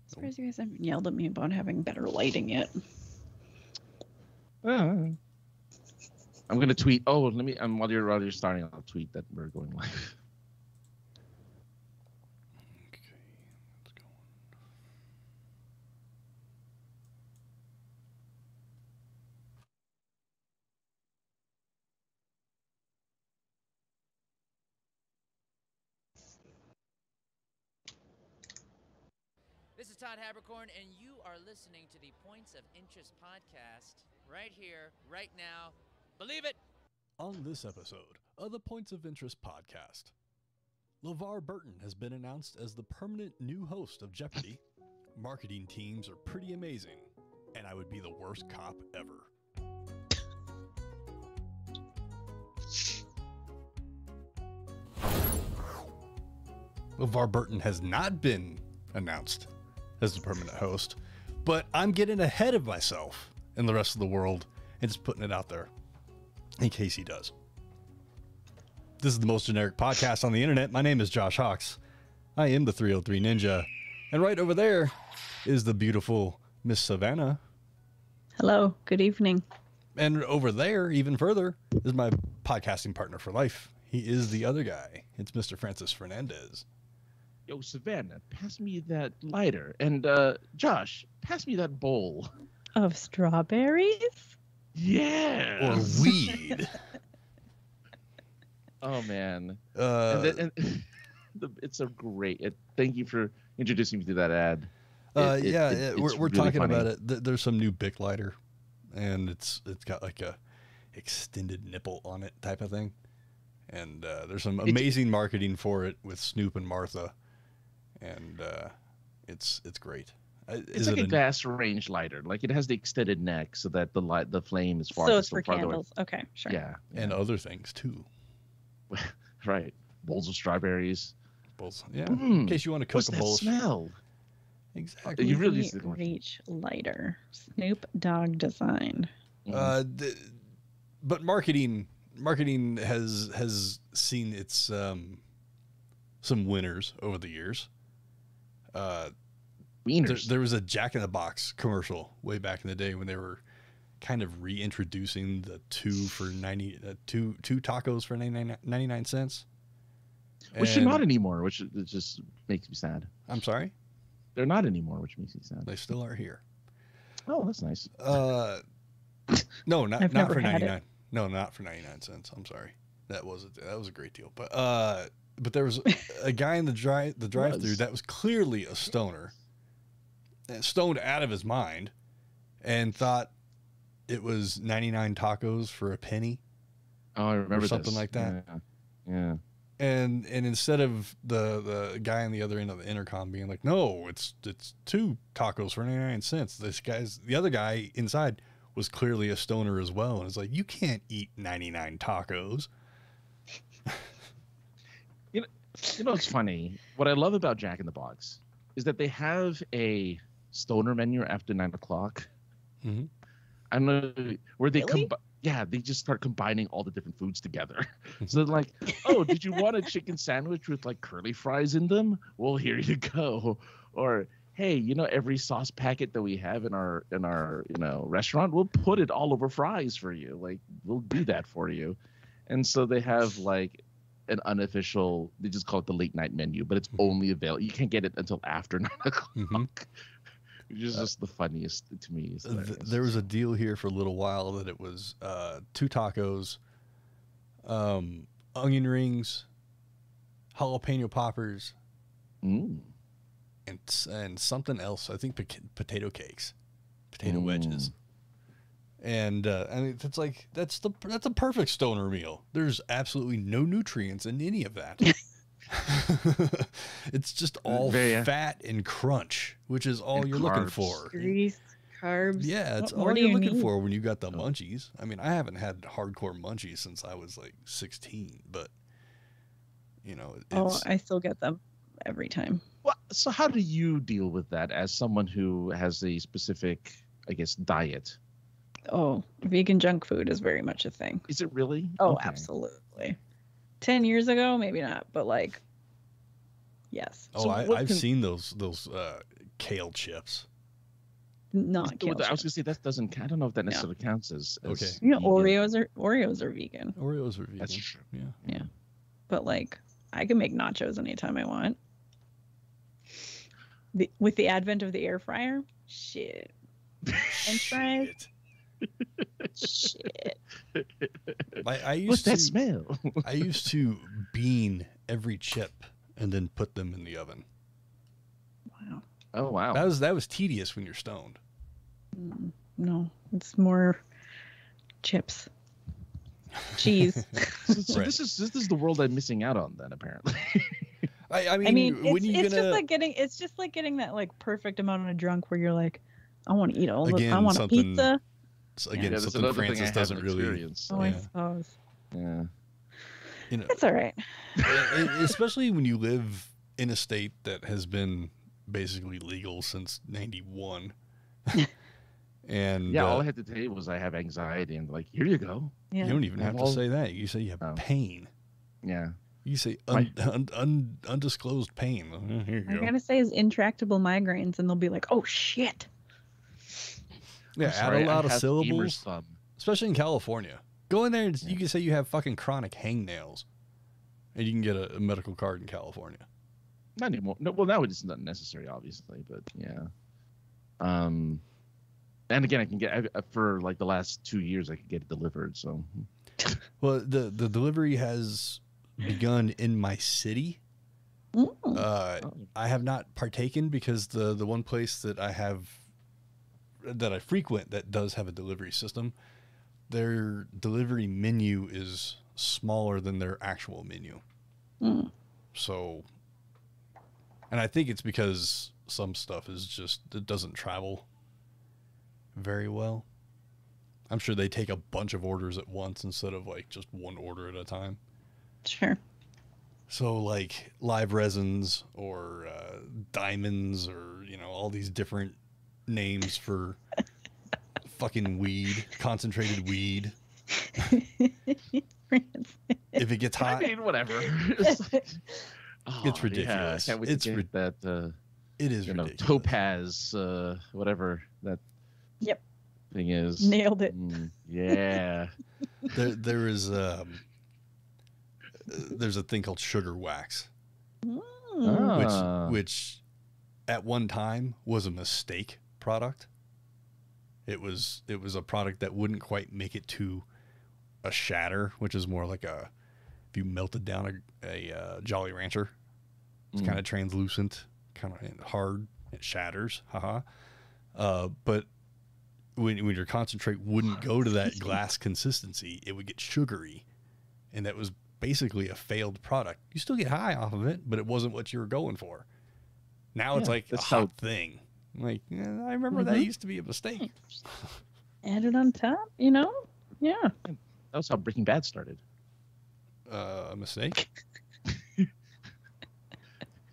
Surprised you guys haven't yelled at me about having better lighting yet. I'm gonna tweet. Oh, let me. While you're starting, I'll tweet that we're going live. Okay, let's go. This is Todd Habercorn, and you are listening to the Points of Interest podcast right here, right now. Believe it! On this episode of the Points of Interest podcast, LaVar Burton has been announced as the permanent new host of Jeopardy. Marketing teams are pretty amazing, and I would be the worst cop ever. LaVar Burton has not been announced as the permanent host, but I'm getting ahead of myself and the rest of the world and just putting it out there in case he does. This is the most generic podcast on the internet. My name is Josh Hawks. I am the 303 Ninja, and right over there is the beautiful Miss Savannah. Hello, good evening. And over there, even further, is my podcasting partner for life. He is the other guy. It's Mr. Francis Fernandez. Yo, Savannah, pass me that lighter, and Josh, pass me that bowl of strawberries. Yeah, or weed. Oh man, it's a great. Thank you for introducing me to that ad. We're really talking funny. about it. There's some new Bic lighter, and it's got like a extended nipple on it type of thing, and there's some amazing marketing for it with Snoop and Martha, and it's great. It's like a gas range lighter. Like it has the extended neck so that the flame is far. So it's for candles. Away. Okay, sure. Yeah, and other things too. Right, bowls of strawberries. Bowls, yeah. In case you want to cook What's a bowl. That smell? Exactly. You really reach lighter. Snoop Dogg design. But marketing has seen its some winners over the years. There was a Jack in the Box commercial way back in the day when they were kind of reintroducing the two tacos for 99 cents. Which they're not anymore, which it just makes me sad. I'm sorry? They're not anymore, which makes me sad. They still are here. Oh, that's nice. No, not for 99. It. No, not for 99 cents. I'm sorry. That was a great deal. But there was a guy in the drive-thru that was clearly a stoner, stoned out of his mind, and thought it was 99 tacos for a penny. Oh, I remember something like that. Yeah. And instead of the guy on the other end of the intercom being like, no, it's 2 tacos for 99 cents. The other guy inside was clearly a stoner as well. And it's like, you can't eat 99 tacos. You know, it's funny. What I love about Jack in the Box is that they have a stoner menu after 9 o'clock. Mm-hmm. I don't know where they really? they just start combining all the different foods together. So they're like, oh, did you want a chicken sandwich with like curly fries in them? Well, here you go. Or, hey, every sauce packet that we have in our restaurant, we'll put it all over fries for you. Like, we'll do that for you. And so they have like an unofficial, they just call it the late night menu, but it's only available. You can't get it until after 9 o'clock. Mm-hmm. Which is just the funniest to me. There was a deal here for a little while that it was 2 tacos, onion rings, jalapeno poppers, and something else. I think potato cakes, potato wedges. And it's like that's a perfect stoner meal. There's absolutely no nutrients in any of that. It's just all fat and crunch, which is all you're looking for. Grease, carbs. Yeah, it's all you're looking for when you got the munchies. I mean, I haven't had hardcore munchies since I was like 16, but I still get them every time. Well, so how do you deal with that as someone who has a specific, I guess, diet? Oh, vegan junk food is very much a thing. Is it really? Oh, okay. Absolutely. 10 years ago, maybe not, but like, Yes. Oh, So what I've can- seen those kale chips. Not kale I was chips. gonna say that doesn't. I don't know if that No. necessarily counts as Okay. You know, vegan. Oreos are vegan, Oreos are vegan. That's true. Yeah. but like I can make nachos anytime I want. With the advent of the air fryer, shit. French fries? Shit. I What's used that to smell? I used to bean every chip and then put them in the oven. Wow. Oh wow. That was tedious when you're stoned. No, it's more chips, cheese. So Right. this is the world I'm missing out on then apparently. I mean, I mean, when you it's gonna just like getting that like perfect amount of drunk where you're like, I want to eat all Again, I want a something- pizza. again that's something another Francis thing I doesn't haven't really experienced. Oh, I yeah. suppose Yeah. you know it's all right. especially when you live in a state that has been basically legal since 91. And Yeah, all I had to tell you was I have anxiety and like, here you go. Yeah. you don't even have to Well- say that. You say you have Oh. pain. Yeah. You say My- undisclosed pain. Here I you go. gotta say is intractable migraines, and they'll be like, oh shit. Yeah, I'm add sorry, a lot I of have gamer's syllables, thumb. especially in California. Go in there and you can say you have fucking chronic hangnails, and you can get a medical card in California. Not anymore. No, well, now it's not necessary, obviously, but yeah. And again, I can get for like the last 2 years, I could get it delivered. So Well, the delivery has begun in my city. I have not partaken because the one place that I frequent that does have a delivery system, their delivery menu is smaller than their actual menu. Mm. So, and I think it's because some stuff it doesn't travel very well. I'm sure they take a bunch of orders at once instead of like just one order at a time. Sure. So like live resins or diamonds or, all these different names for fucking weed, concentrated weed. If it gets I hot, mean, whatever. It's, like, It's ridiculous. Yeah, I can't wait It's to get that. it is ridiculous. Topaz, whatever that. Yep. Thing is. Nailed it. Yeah. There is there's a thing called sugar wax, Mm. which at one time was a mistake product. It was a product that wouldn't quite make it to a shatter, which is more like if you melted down a Jolly Rancher, it's kind of translucent, kind of hard, it shatters, haha. But when your concentrate wouldn't go to that glass consistency, it would get sugary, and that was basically a failed product. You still get high off of it, but it wasn't what you were going for. Now it's Yeah, like a that's hot thing. Like, I remember that used to be a mistake. Add it on top, Yeah. That was how Breaking Bad started. A mistake?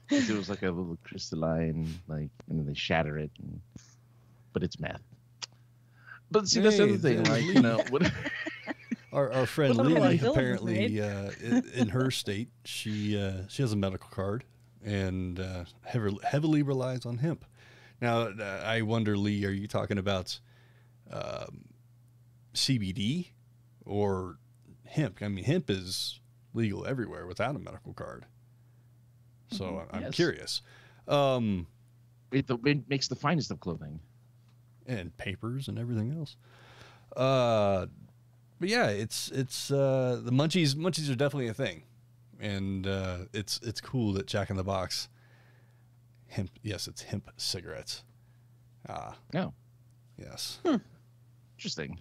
It was like a little crystalline, and then they shatter it, but it's meth. But see, that's the other thing, what? Our friend Well, Lily, the villain was apparently, in her state, she has a medical card and heavily relies on hemp. Now, I wonder, Lee, are you talking about CBD or hemp? I mean, hemp is legal everywhere without a medical card. So I'm Yes. curious. It makes the finest of clothing. And papers and everything else. But yeah, it's the munchies are definitely a thing, and it's cool that Jack in the Box hemp. Yes, it's hemp cigarettes. No. Yes. Interesting.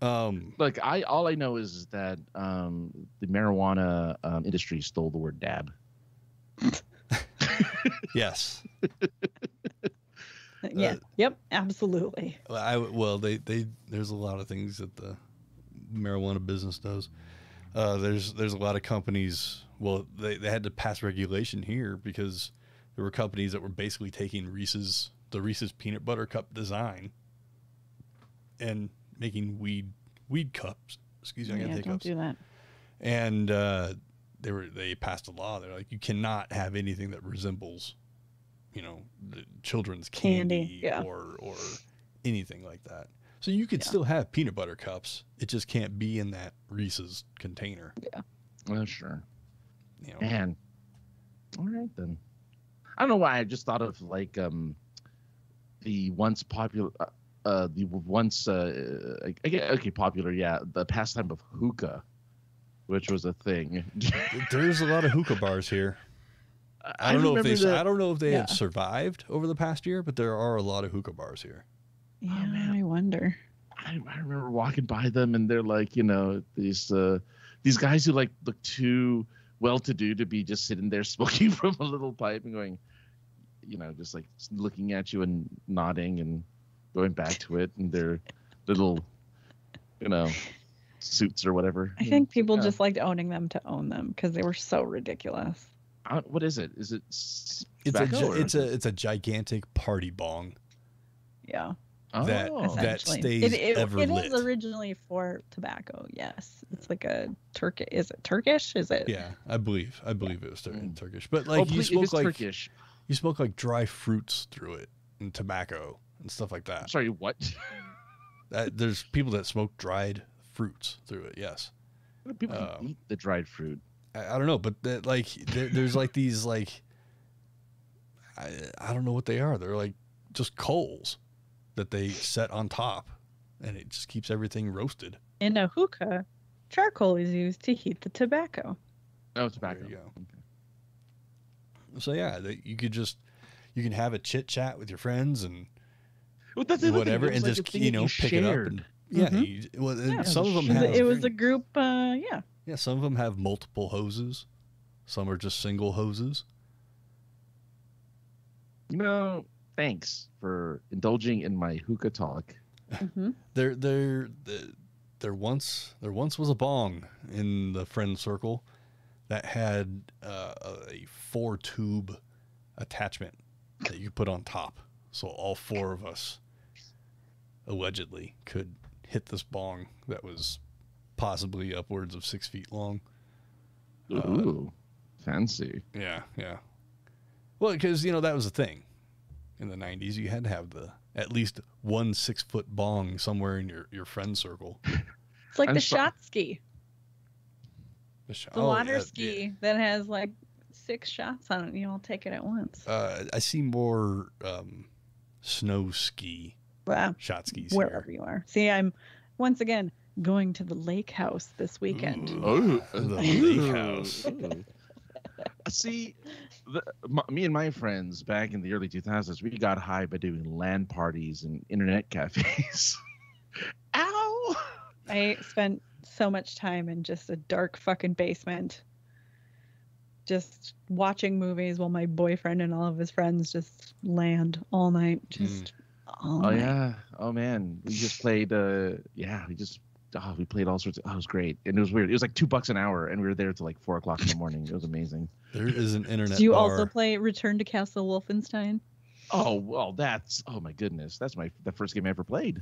Like all I know is that the marijuana industry stole the word dab. yes. Yeah. Yep. Absolutely. There's a lot of things that the marijuana business does. There's a lot of companies. Well, they had to pass regulation here because there were companies that were basically taking the Reese's peanut butter cup design and making weed cups. Excuse me, I got Yeah. hiccups. Don't do that. And they passed a law. They're like, you cannot have anything that resembles, the children's candy, yeah. or anything like that. So you could still have peanut butter cups. It just can't be in that Reese's container. Yeah. Well, sure. Man. All right then. I don't know why I just thought of like the once popular popular, the pastime of hookah, which was a thing. There's a lot of hookah bars here. I don't know if they have survived over the past year, but there are a lot of hookah bars here. Yeah, oh, man. I wonder. I remember walking by them, and they're like, these guys who like look too well-to-do to be just sitting there smoking from a little pipe and going, just like looking at you and nodding and going back to it, and their little, suits or whatever. I think people just liked owning them to own them because they were so ridiculous. What is it? Is it? It's a gigantic party bong. Yeah. That stays ever lit. It is originally for tobacco. Yes, it's like a Turkish. Is it Turkish? Is it? Yeah, I believe it was Turkish. But like you smoke like dry fruits through it and tobacco and stuff like that. Sorry, what? There's people that smoke dried fruits through it. Yes. What do people eat the dried fruit? I don't know, but there's like these like I don't know what they are. They're like just coals that they set on top, and it just keeps everything roasted. In a hookah, charcoal is used to heat the tobacco. Oh, tobacco. There you go. Okay. So yeah, you can have a chit chat with your friends and whatever, and just pick it up. And, some of them have. It was a group. Yeah. Yeah, some of them have multiple hoses. Some are just single hoses. Thanks for indulging in my hookah talk. Mm-hmm. There once was a bong in the friend circle that had a 4-tube attachment that you put on top, so all 4 of us allegedly could hit this bong that was possibly upwards of 6 feet long. Ooh, fancy. Yeah. Well, because that was a thing. In the 90s, you had to have at least one 6-foot bong somewhere in your friend circle. It's like the shot ski. The water ski that has like 6 shots on it. You all take it at once. I see more snow ski, shot skis wherever you are. See, I'm once again going to the lake house this weekend. Ooh, the lake house. See, me and my friends back in the early 2000s, we got high by doing LAN parties and internet cafes. Ow! I spent so much time in just a dark fucking basement, just watching movies while my boyfriend and all of his friends just land all night. All night. Yeah. Oh man, we just played. We played all sorts of. Oh, it was great, and it was weird. It was like $2 an hour, and we were there till like 4 o'clock in the morning. It was amazing. There is an internet. Do you bar. also play Return to Castle Wolfenstein? Oh well, oh my goodness, that's the first game I ever played.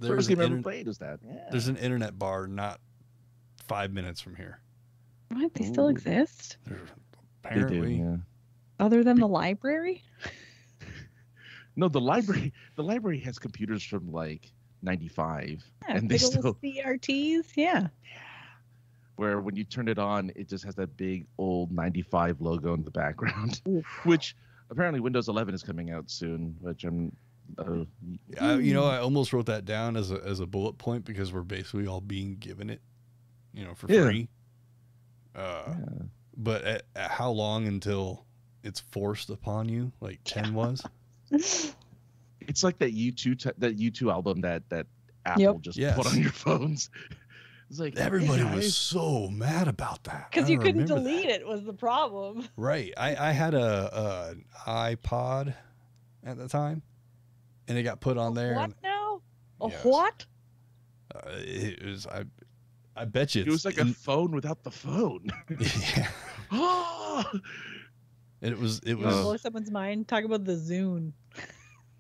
First game I ever played was that. Yeah. There's an internet bar not 5 minutes from here. What? They still exist? Apparently. They do, yeah. Other than the library? No, the library has computers from like 95, and they still CRTs. Yeah. Where when you turn it on, it just has that big old 95 logo in the background. Oof. Which apparently Windows 11 is coming out soon, which I'm. I almost wrote that down as a bullet point because we're basically all being given it, for free. But at how long until it's forced upon you, like 10 was? It's like that U2 album that Apple just put on your phones. It's like everybody was so mad about that because you couldn't delete it was the problem. Right. I had an iPod at the time, and it got put on there. What now? What? It was. I bet you it was like a phone without the phone. Yeah. It was. Blow someone's mind. Talk about the Zune.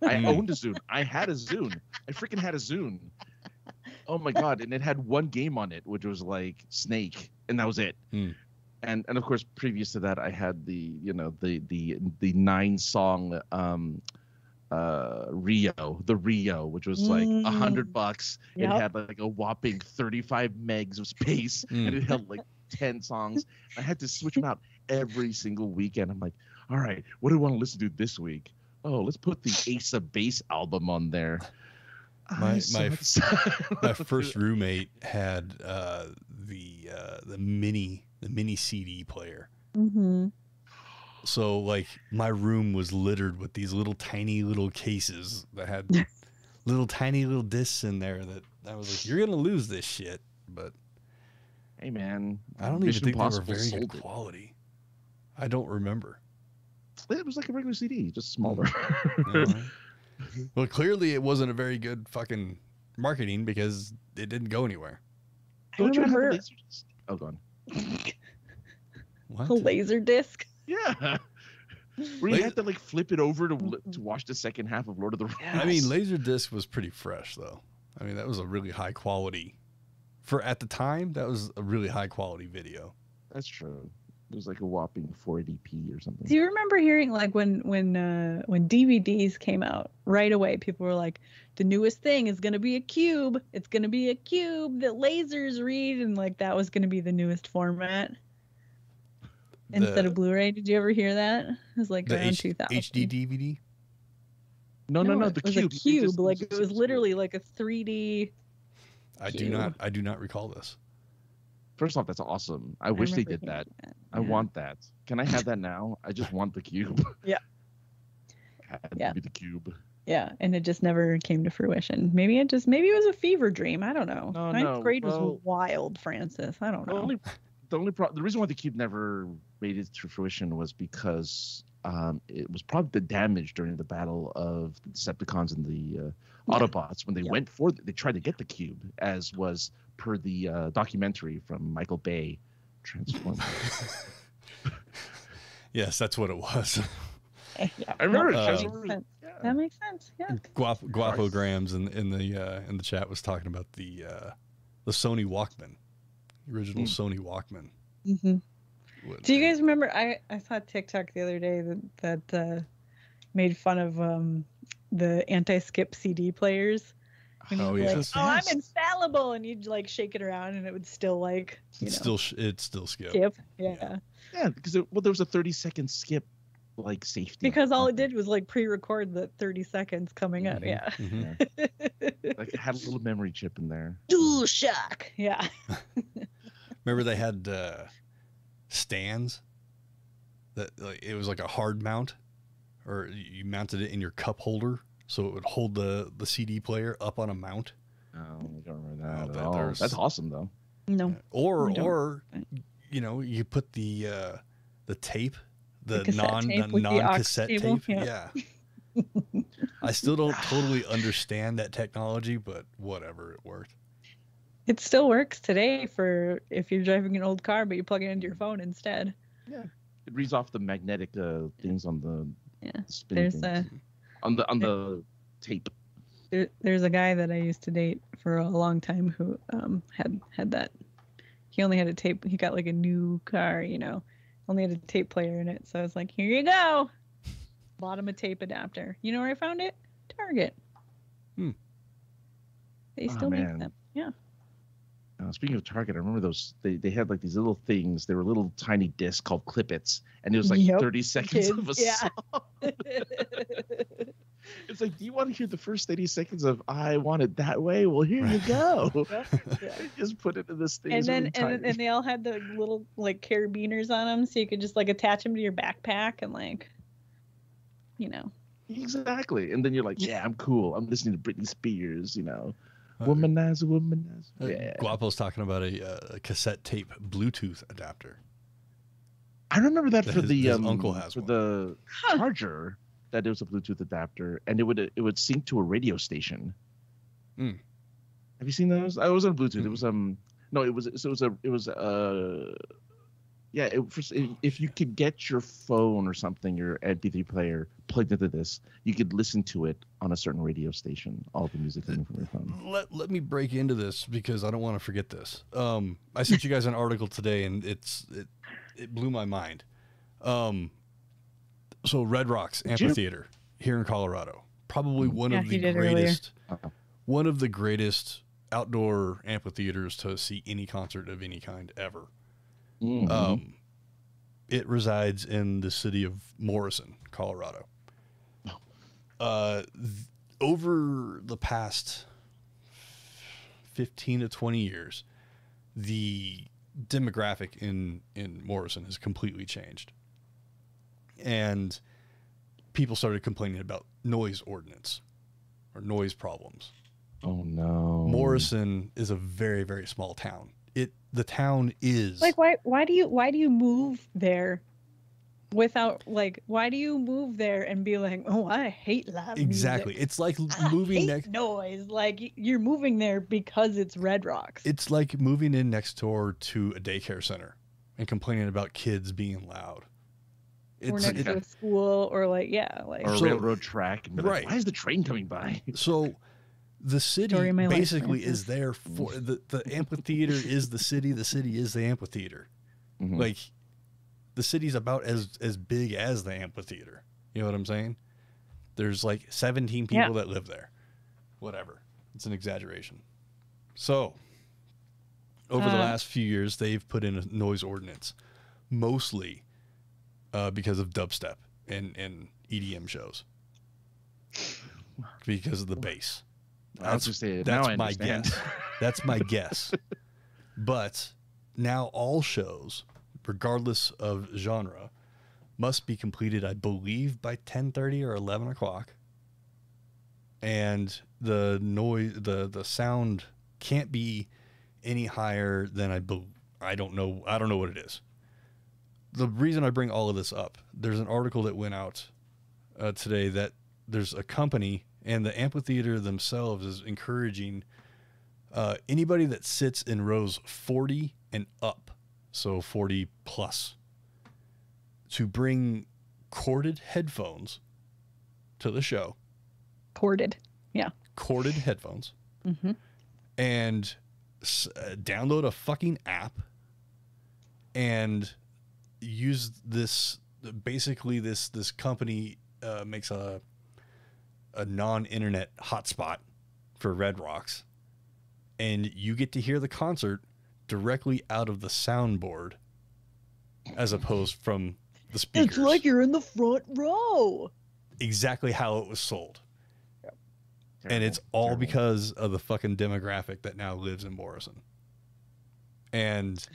I owned a Zune. I had a Zune. I freaking had a Zune. Oh my god! And it had one game on it, which was like Snake, and that was it. And of course, previous to that, I had the 9-song Rio, which was like $100. Yep. It had like a whopping 35 megs of space, and it held like 10 songs. I had to switch them out every single weekend. I'm like, all right, what do I want to listen to this week? Oh, let's put the Ace of Base album on there. My first roommate had the mini CD player. Mm-hmm. So like my room was littered with these little tiny little cases that had little tiny little discs in there that I was like, you're gonna lose this shit. But hey man, I don't even think they were very good quality. I don't remember. It was like a regular CD, just smaller. Well, clearly it wasn't a very good fucking marketing because it didn't go anywhere. Don't you have a remember- laser disc? Oh, go on. What? A laser disc. Yeah. Where you had to like flip it over to watch the second half of Lord of the Rings. I mean, Laserdisc was pretty fresh though. I mean, that was a really high quality. For at the time, that was a really high quality video. That's true. It was like a whopping 480p or something. Do you remember hearing like when DVDs came out right away, people were like, the newest thing is going to be a cube. It's going to be a cube that lasers read. And like, that was going to be the newest format instead of Blu-ray. Did you ever hear that? It was like around 2000. HD DVD? No. The it was cube. a cube. Like it was literally like a 3D. I do not recall this. First off, that's awesome. I wish they did that. I want that. Can I have that now? I just want the cube. Yeah. Had to be the cube. Yeah, and it just never came to fruition. Maybe it was a fever dream. I don't know. Ninth grade was wild, Francis. I don't know. The reason why the cube never made it to fruition was because it was probably the damage during the battle of the Decepticons and the Autobots when they tried to get the cube, as was per the documentary from Michael Bay, Transformers. Yes, that's what it was. Yeah, I remember that makes sense. Yeah. Guapograms in the chat was talking about the Sony Walkman, the original Sony Walkman. Mm-hmm. Do you guys remember? I saw a TikTok the other day that made fun of the anti-skip CD players. Oh yeah, like, I'm infallible, and you'd like shake it around, and it would still like it still skip. Yeah. Yeah, because there was a 30-second skip, like safety. Because all it did was like pre-record the 30 seconds coming up. Yeah. Mm-hmm. Like it had a little memory chip in there. Dual shock. Yeah. Remember they had stands that like it was like a hard mount, or you mounted it in your cup holder so it would hold the CD player up on a mount. Oh, I don't remember that at all. That's awesome though. No. Or you put the tape, the non-cassette tape. Yeah. I still don't totally understand that technology, but whatever, it worked. It still works today for if you're driving an old car, but you plug it into your phone instead. Yeah, it reads off the magnetic things on the spin there's things. On the tape. There's a guy that I used to date for a long time who had that. He only had a tape. He got like a new car, only had a tape player in it. So I was like, here you go. Bought him a tape adapter. You know where I found it? Target. They still make them. Yeah. Speaking of Target, I remember those. They had like these little things. They were little tiny discs called Clip-Its, and it was like 30 seconds of a song. It's like, do you want to hear the first 30 seconds of "I Want It That Way"? Well, here you go. Just put it in this thing. And then and they all had the little like carabiners on them, so you could just like attach them to your backpack and like, Exactly. And then you're like, yeah, I'm cool. I'm listening to Britney Spears. Womanizer. Yeah. Guapo's talking about a cassette tape Bluetooth adapter. I remember that for his uncle has for one. the charger. That it was a Bluetooth adapter, and it would sync to a radio station. Have you seen those? I was on Bluetooth. It was if you could get your phone or something, your MP3 player plugged into this, you could listen to it on a certain radio station. All the music coming from your phone. Let me break into this because I don't want to forget this. I sent you guys an article today, and it blew my mind. So Red Rocks Amphitheater here in Colorado, probably one of the greatest outdoor amphitheaters to see any concert of any kind ever. Mm-hmm. It resides in the city of Morrison, Colorado. Over the past 15 to 20 years, the demographic in Morrison has completely changed. And people started complaining about noise ordinance or noise problems. Oh no. Morrison is a very, very small town. The town is like, why do you move there without, like, why do you move there and be like, oh, I hate loud exactly music. It's like I moving hate next noise. Like, you're moving there because it's Red Rocks. It's like moving in next door to a daycare center and complaining about kids being loud. Or next to a school, or or a railroad track. And right. Why is the train coming by? So the city basically is there for the amphitheater is the city is the amphitheater. Mm-hmm. Like, the city's about as big as the amphitheater. You know what I'm saying? There's like 17 people that live there. Whatever. It's an exaggeration. So over the last few years, they've put in a noise ordinance, mostly because of dubstep and EDM shows, because of the bass. That's my guess. That's my guess. But now all shows, regardless of genre, must be completed, I believe, by 10:30 or 11 o'clock. And the noise, the sound can't be any higher than I don't know what it is. The reason I bring all of this up, there's an article that went out today that there's a company, and the amphitheater themselves is encouraging anybody that sits in rows 40 and up, so 40 plus, to bring corded headphones to the show. Corded headphones. Mm-hmm. And download a fucking app and use this. Basically, this company makes a non-internet hotspot for Red Rocks, and you get to hear the concert directly out of the soundboard as opposed from the speakers. It's like you're in the front row. Exactly how it was sold. Yep. And it's all because of the fucking demographic that now lives in Morrison. And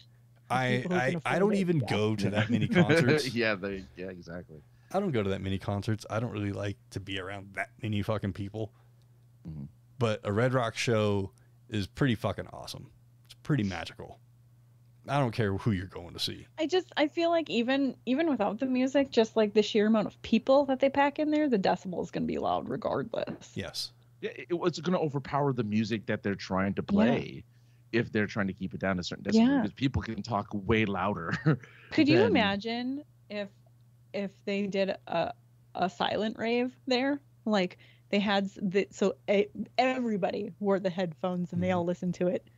I don't even go to that many concerts. Yeah, exactly. I don't go to that many concerts. I don't really like to be around that many fucking people. Mm-hmm. But a Red Rock show is pretty fucking awesome. It's pretty magical. I don't care who you're going to see. I feel like even without the music, just like the sheer amount of people that they pack in there, the decibel is going to be loud regardless. Yes. Yeah, it's going to overpower the music that they're trying to play if they're trying to keep it down to a certain decibel, because people can talk way louder. Could you imagine if they did a silent rave there? Like, they had everybody wore the headphones and they all listened to it,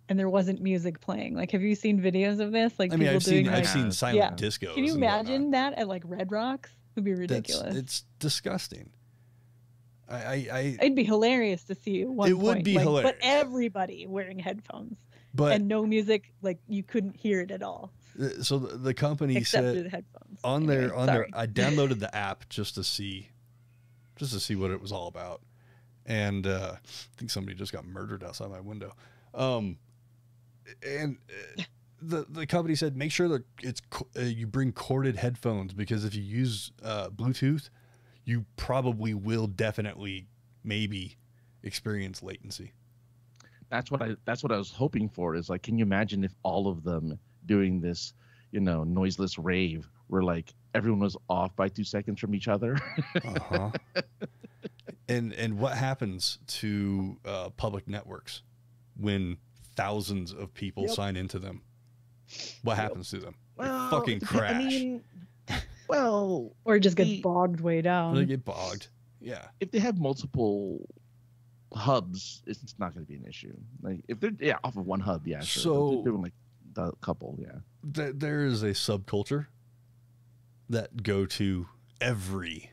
and there wasn't music playing. Like, have you seen videos of this? Like, I've seen silent disco. Can you imagine that at like Red Rocks? It would be ridiculous. It's disgusting. It'd be hilarious to see at one point. It would be hilarious. But everybody wearing headphones and no music, like you couldn't hear it at all. So the company except said through the headphones. On their I downloaded the app just to see what it was all about. And I think somebody just got murdered outside my window. And the company said, make sure that you bring corded headphones, because if you use Bluetooth, you probably will definitely maybe experience latency. That's what I was hoping for, is like, can you imagine if all of them doing this, noiseless rave where like everyone was off by 2 seconds from each other? Uh-huh. And what happens to public networks when thousands of people sign into them? What happens to them? Well, they fucking crash. Or just get bogged way down. They get bogged. Yeah. If they have multiple hubs, it's not going to be an issue. Like if they're off of one hub, sure. So they're doing like a couple, yeah. There is a subculture that go to every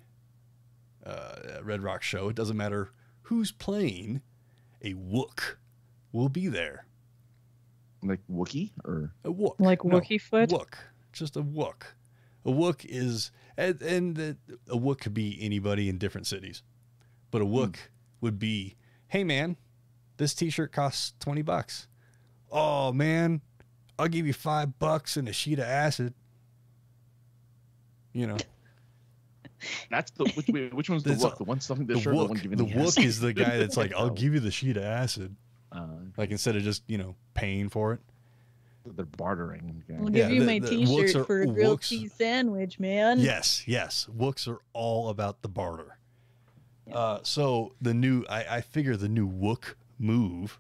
Red Rock show. It doesn't matter who's playing, a wook will be there. Like Wookiee or a wook? Like Wookiee foot? Wook. Just a wook. A wook is, and a wook could be anybody in different cities, but a wook would be, hey man, this t-shirt costs $20. Oh man, I'll give you $5 and a sheet of acid. You know. That's the which one's the wook? The one stuffing the shirt, or the one giving the the wook acid? is the guy that's like, I'll give you the sheet of acid. Like instead of just, paying for it. They're bartering. Okay. I'll give you my t-shirt for a grilled wooks, cheese sandwich, man. Yes. Wooks are all about the barter. Yeah. So the new, I figure the new wook move,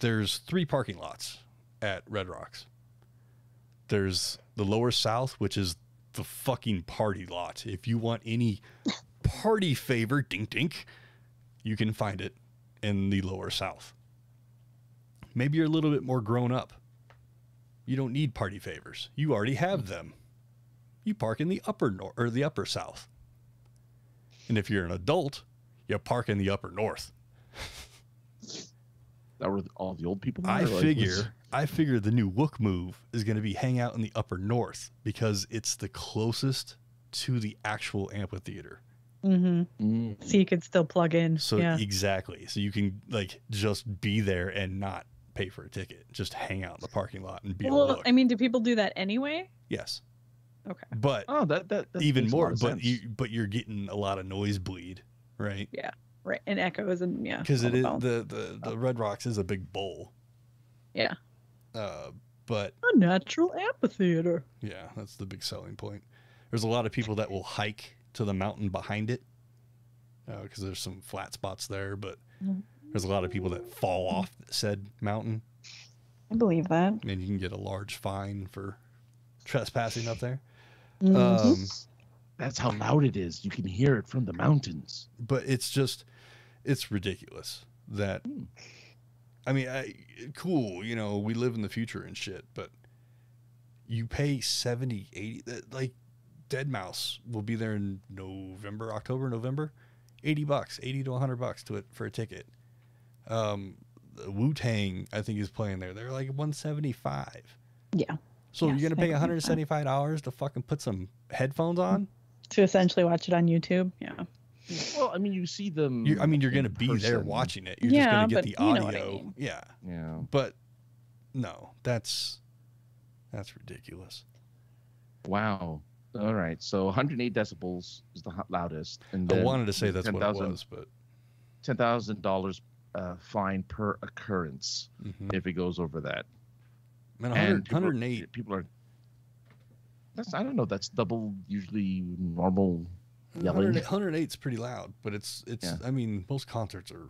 there's 3 parking lots at Red Rocks. There's the Lower South, which is the fucking party lot. If you want any party favor, dink dink, you can find it in the Lower South. Maybe you're a little bit more grown up. You don't need party favors. You already have them. You park in the upper north or the upper south. And if you're an adult, you park in the upper north. That were all the old people. I figure the new wook move is going to be hang out in the upper north because it's the closest to the actual amphitheater. Mm-hmm. So you could still plug in. So exactly. So you can like just be there and not pay for a ticket. Just hang out in the parking lot and be a look. I mean, do people do that anyway? Yes. Okay. But that even makes a more. lot of But sense. you're getting a lot of noise right? Yeah. Right. And echoes and Because it is the Red Rocks is a big bowl. Yeah. But a natural amphitheater. Yeah, that's the big selling point. There's a lot of people that will hike to the mountain behind it because there's some flat spots there, but there's a lot of people that fall off said mountain. I believe that. And you can get a large fine for trespassing up there. Mm-hmm. That's how loud it is. You can hear it from the mountains. But it's ridiculous that, I mean, cool, we live in the future and shit, but you pay 70, 80, like Deadmau5 will be there in October, November, $80, $80 to $100 for a ticket. Wu-Tang, I think, is playing there. They're like $175. Yeah. So you're going to pay $175 to fucking put some headphones on? To essentially watch it on YouTube? Yeah. Well, I mean, you see them. You're going to be there watching it. You're just going to get the audio. You know what I mean. Yeah. Yeah. But no, that's ridiculous. Wow. All right. So 108 decibels is the loudest. And I wanted to say that's what it was, but $10,000 fine per occurrence if it goes over that. Man, 108 people are. I don't know. That's double usually normal yelling. 108 is pretty loud, but it's. Yeah. I mean, most concerts are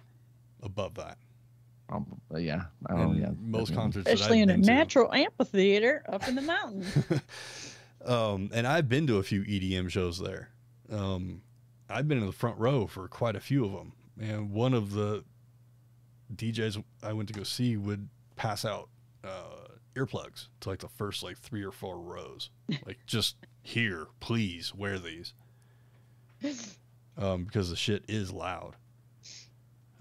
above that. Yeah. Most concerts, especially in a natural amphitheater up in the mountains. And I've been to a few EDM shows there. I've been in the front row for quite a few of them, and one of the DJs I went to go see would pass out earplugs to like the first 3 or 4 rows. Like, just here, please wear these. Because the shit is loud.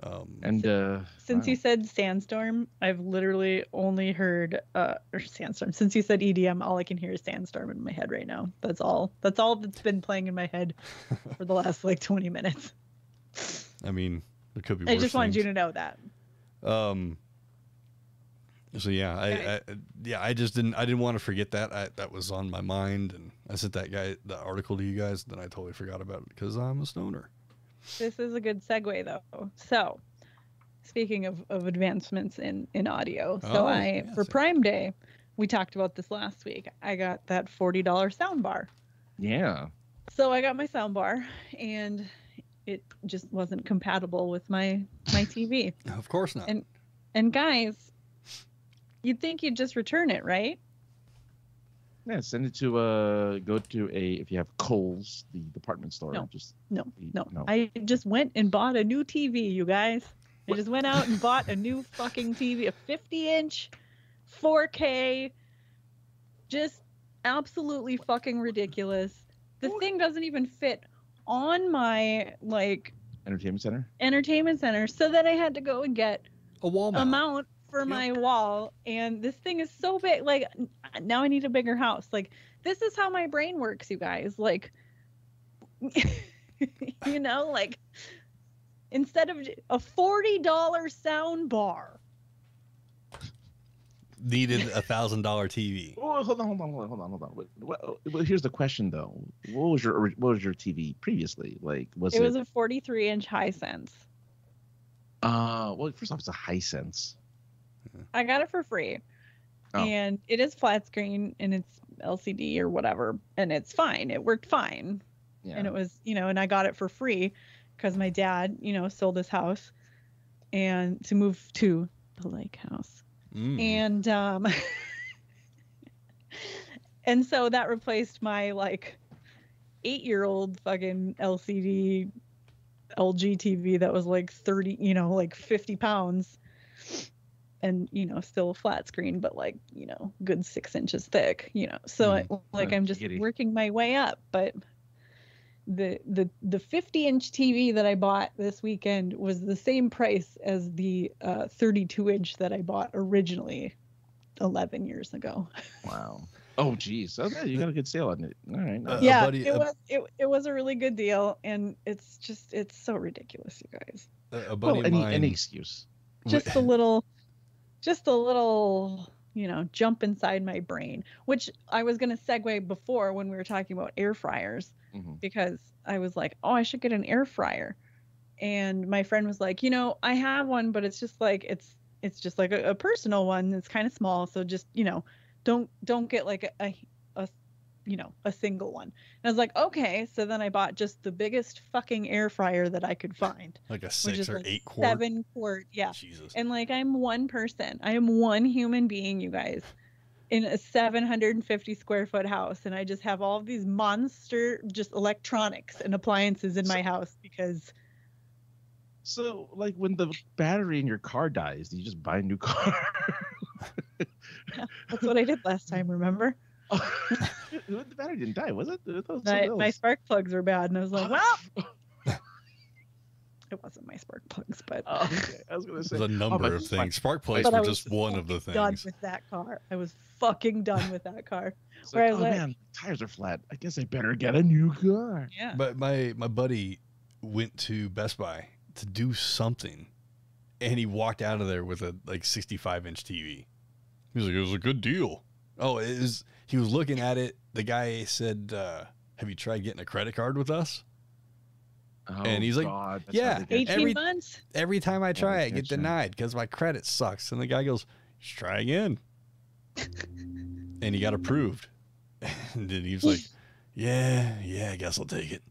Since you said Sandstorm, I've literally only heard or Sandstorm. Since you said EDM, all I can hear is Sandstorm in my head right now. That's all that's been playing in my head for the last 20 minutes. I mean, it could be worse. I just wanted you to know that. So yeah, I just didn't want to forget that. That was on my mind, and I sent the article to you guys. Then I totally forgot about it because I'm a stoner. This is a good segue though. So, speaking of advancements in audio, for Prime Day, we talked about this last week. I got that $40 sound bar. Yeah. So I got my sound bar, and it just wasn't compatible with my TV. Of course not. And guys, you'd think you'd just return it, right? Yeah, send it to go to if you have Kohl's, the department store. No. I just went and bought a new TV, you guys. I just went out and bought a new fucking TV, a 50-inch 4K, just absolutely fucking ridiculous. The thing doesn't even fit on my like entertainment center, so that I had to go and get a wall mount for my wall, and this thing is so big. Like, now I need a bigger house. Like, this is how my brain works, you guys. Like, you know, like, instead of a $40 sound bar, needed $1,000 TV. Oh, hold on. Well, here's the question though. What was your TV previously? Like, was it? It was a 43-inch Hisense. Well, first off, it's a Hisense. I got it for free, and it is flat screen and it's LCD or whatever, and it's fine. It worked fine, and it was, you know, and I got it for free because my dad, you know, sold his house and to move to the lake house. And and so that replaced my like 8-year-old fucking LCD LG TV that was like 30, you know, like 50 pounds, and, you know, still a flat screen, but like, you know, good 6 inches thick, you know. So I'm just working my way up. But the 50-inch TV that I bought this weekend was the same price as the 32-inch that I bought originally 11 years ago. Wow. Oh, geez. Okay, you got a good sale on it. All right. Yeah, it was a really good deal, and it's so ridiculous, you guys. A buddy of mine, any excuse. Just a little, you know, jump inside my brain, which I was going to segue before when we were talking about air fryers, because I was like, oh, I should get an air fryer. And my friend was like, you know, I have one, but it's just like, it's just like a personal one. It's kind of small. So just, you know, don't get like a you know, a single one. And I was like, okay. So then I bought just the biggest fucking air fryer that I could find. Like a 6 or like 8 quart? 7 quart. Yeah. Jesus. And like, I'm one person. I am one human being, you guys, in a 750 square foot house. And I just have all of these monster just electronics and appliances in my house because. So like when the battery in your car dies, do you just buy a new car? Yeah, that's what I did last time, remember? The battery didn't die, was it? My spark plugs were bad, and I was like, well, it wasn't my spark plugs, but okay. I was gonna say there's a number of things. Spark plugs were just one of the things. Done with that car. I was fucking done with that car. Where like, man, tires are flat. I guess I better get a new car. Yeah. But my buddy went to Best Buy to do something, and he walked out of there with a like 65-inch TV. He was like, it was a good deal. Oh, it is. He was looking at it. The guy said, have you tried getting a credit card with us? Oh, and he's like, God, yeah, 18 months. Every time I try, I get denied because my credit sucks. And the guy goes, just try again. And he got approved. And then he was like, yeah, I guess I'll take it.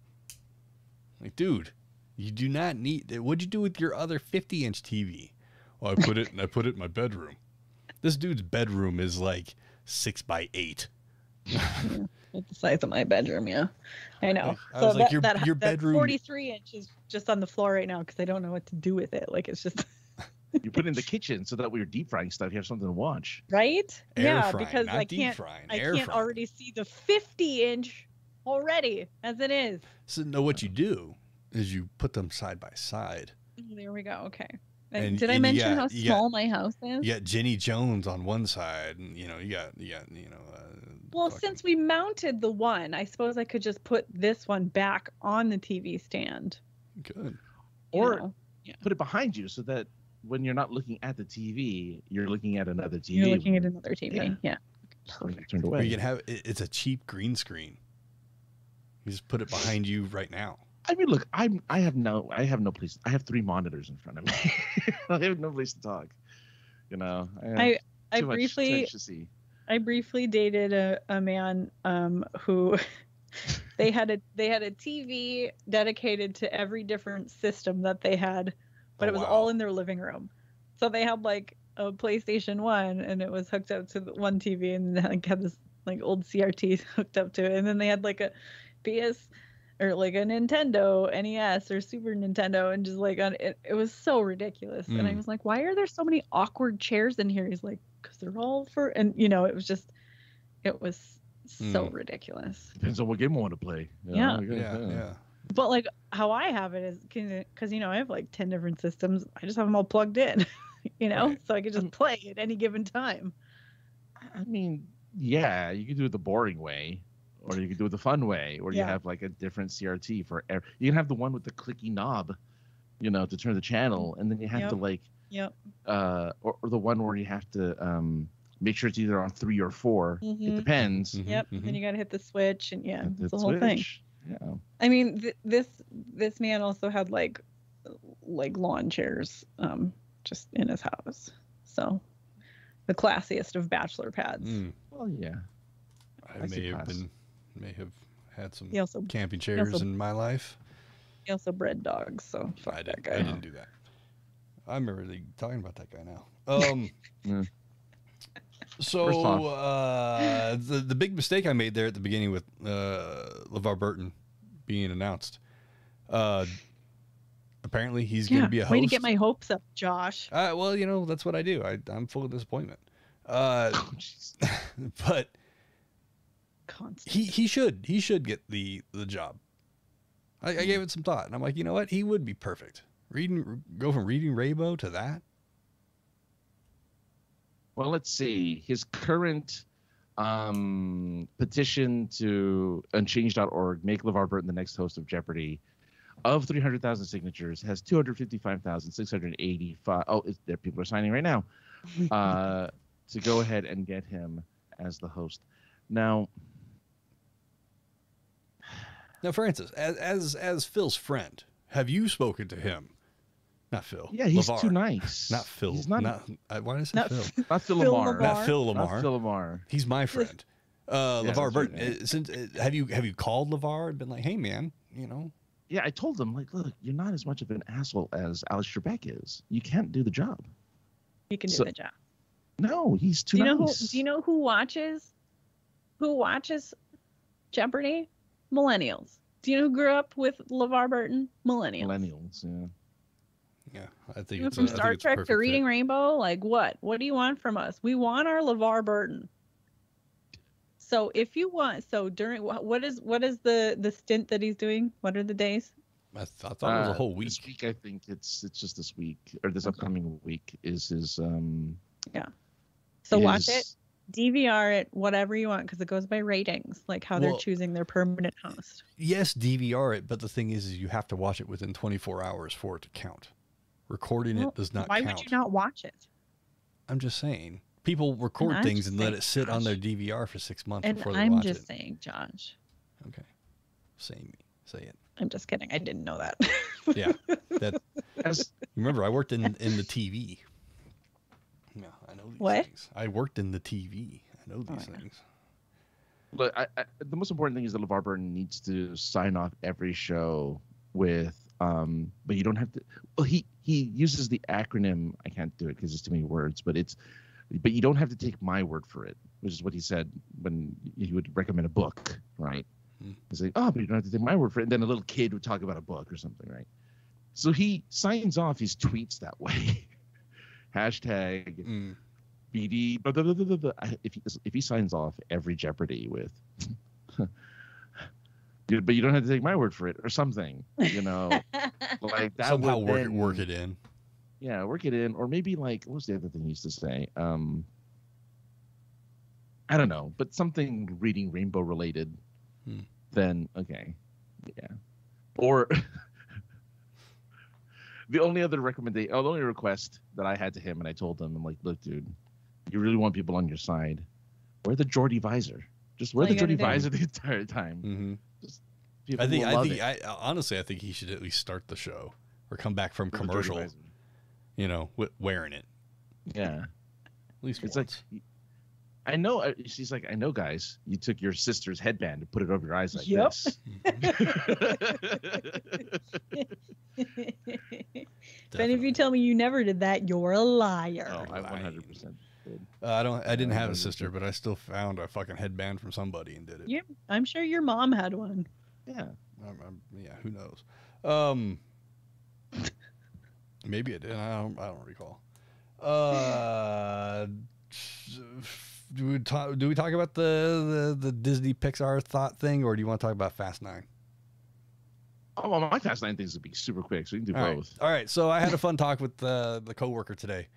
Like, dude, you do not need. What'd you do with your other 50-inch TV? Well, I put it in my bedroom. This dude's bedroom is like 6 by 8. Yeah, it's the size of my bedroom. Yeah, I know. I was like, your bedroom. 43-inch is just on the floor right now because I don't know what to do with it. Like, it's just. You put it in the kitchen so that when you're deep frying stuff, you have something to watch. Right? Air frying, because I can't already see the 50-inch already as it is. So no, what you do is you put them side by side. There we go. Okay. Did I mention how small my house is? You got Jenny Jones on one side, and you got well, since we mounted the one, I suppose I could just put this one back on the TV stand. Good. Or put it behind you so that when you're not looking at the TV, you're looking at another TV. You're looking at another TV. Yeah. Perfect. Turned away. Or you can have it's a cheap green screen. You just put it behind you right now. I mean, look, I have no place. I have 3 monitors in front of me. I have no place to talk. You know, I briefly dated a man who they had a TV dedicated to every different system that they had, but it was all in their living room. So they had like a PlayStation 1 and it was hooked up to the one TV, and they like had this like old CRT hooked up to it, and then they had like a PS or like a Nintendo NES or Super Nintendo, and just like on it was so ridiculous. And I was like, why are there so many awkward chairs in here? He's like, because they're all for, and it was just, it was so ridiculous. Depends on what game I want to play. Yeah. But like how I have it is because I have like 10 different systems. I just have them all plugged in, Right. so I can just play at any given time. I mean, yeah, you can do it the boring way, or you can do it the fun way, or you have like a different CRT for. You can have the one with the clicky knob, to turn the channel, and then you have to like, or the one where you have to make sure it's either on 3 or 4. It depends. Then you got to hit the switch, and it's the whole switch. thing. Yeah. I mean, this man also had like lawn chairs just in his house. So the classiest of bachelor pads. Well, yeah. I may have had some also, camping chairs in my life. He also bred dogs, so fuck that guy. I didn't do that. I'm really talking about that guy now. So the big mistake I made there at the beginning with LeVar Burton being announced. Apparently he's going to be a host. Way to get my hopes up, Josh. Well, that's what I do. I'm full of disappointment. But he should get the job. I gave it some thought, and I'm like, you know what? He would be perfect. Go from reading Rainbow to that. Well, let's see. His current petition to unchange.org, make LeVar Burton the next host of Jeopardy, of 300,000 signatures, has 255,685. Oh, there people are signing right now to go ahead and get him as the host. Now, Francis, as Phil's friend, have you spoken to him? Not Phil. Yeah, he's LeVar. Too nice. Not Phil. He's not. Why did I say Phil? Not Phil Lamar. Not Phil Lamar. Not Phil Lamar. He's my friend. LeVar Burton. Right. Have you called LeVar and been like, hey man, Yeah, I told him, like, look, you're not as much of an asshole as Alex Trebek is. You can't do the job. He can do the job. No, he's too nice. Do you know who watches? Who watches Jeopardy? Millennials. Do you know who grew up with LeVar Burton? Millennials, yeah. Yeah, I think it's from Star Trek to Reading Rainbow. Like, what? What do you want from us? We want our LeVar Burton. So if you want, during what is the stint that he's doing? What are the days? I thought it was a whole week. This week, I think it's just this week, or this upcoming week is his. So watch it, DVR it, whatever you want, because it goes by ratings, like how they're choosing their permanent host. Yes, DVR it, but the thing is you have to watch it within 24 hours for it to count. Recording it does not count. Why would you not watch it? I'm just saying. People record things and let it sit on their DVR for 6 months before they watch it. I'm just saying, Josh. Okay. Say it. I'm just kidding. I didn't know that. Yeah. Remember, I worked in the TV. Yeah, I know these things. I worked in the TV. I know these things. But the most important thing is that LeVar Burton needs to sign off every show with, but you don't have to. Well, he uses the acronym. I can't do it because it's too many words. But you don't have to take my word for it, which is what he said when he would recommend a book, right? He's like, oh, but you don't have to take my word for it. And then a little kid would talk about a book or something, right? So he signs off his tweets that way. Hashtag BD. Blah, blah, blah, blah, blah. If he signs off every Jeopardy with, but you don't have to take my word for it or something, like that. Somehow work it in. Yeah, work it in, or maybe like what was the other thing he used to say? I don't know, but something Reading Rainbow related. Then okay, yeah, or the only request that I had to him, and I told him, I'm like, look, dude, you really want people on your side, wear the Geordie visor. Just wear the Geordie visor the entire time. Just honestly, I think he should at least start the show or come back from commercial. Wearing it. Yeah. At least it's once. Like, I know. She's like, I know, guys. You took your sister's headband and put it over your eyes like this. If any of you tell me you never did that, you're a liar. Oh, I 100% did. I didn't have a sister, but I still found a fucking headband from somebody and did it. Yeah, I'm sure your mom had one. Yeah. Yeah. Who knows? Maybe it did. I don't recall. do we talk about the Disney Pixar thought thing, or do you want to talk about Fast 9? Oh, well, my Fast 9 things would be super quick, so we can do both. All right. So I had a fun talk with the coworker today.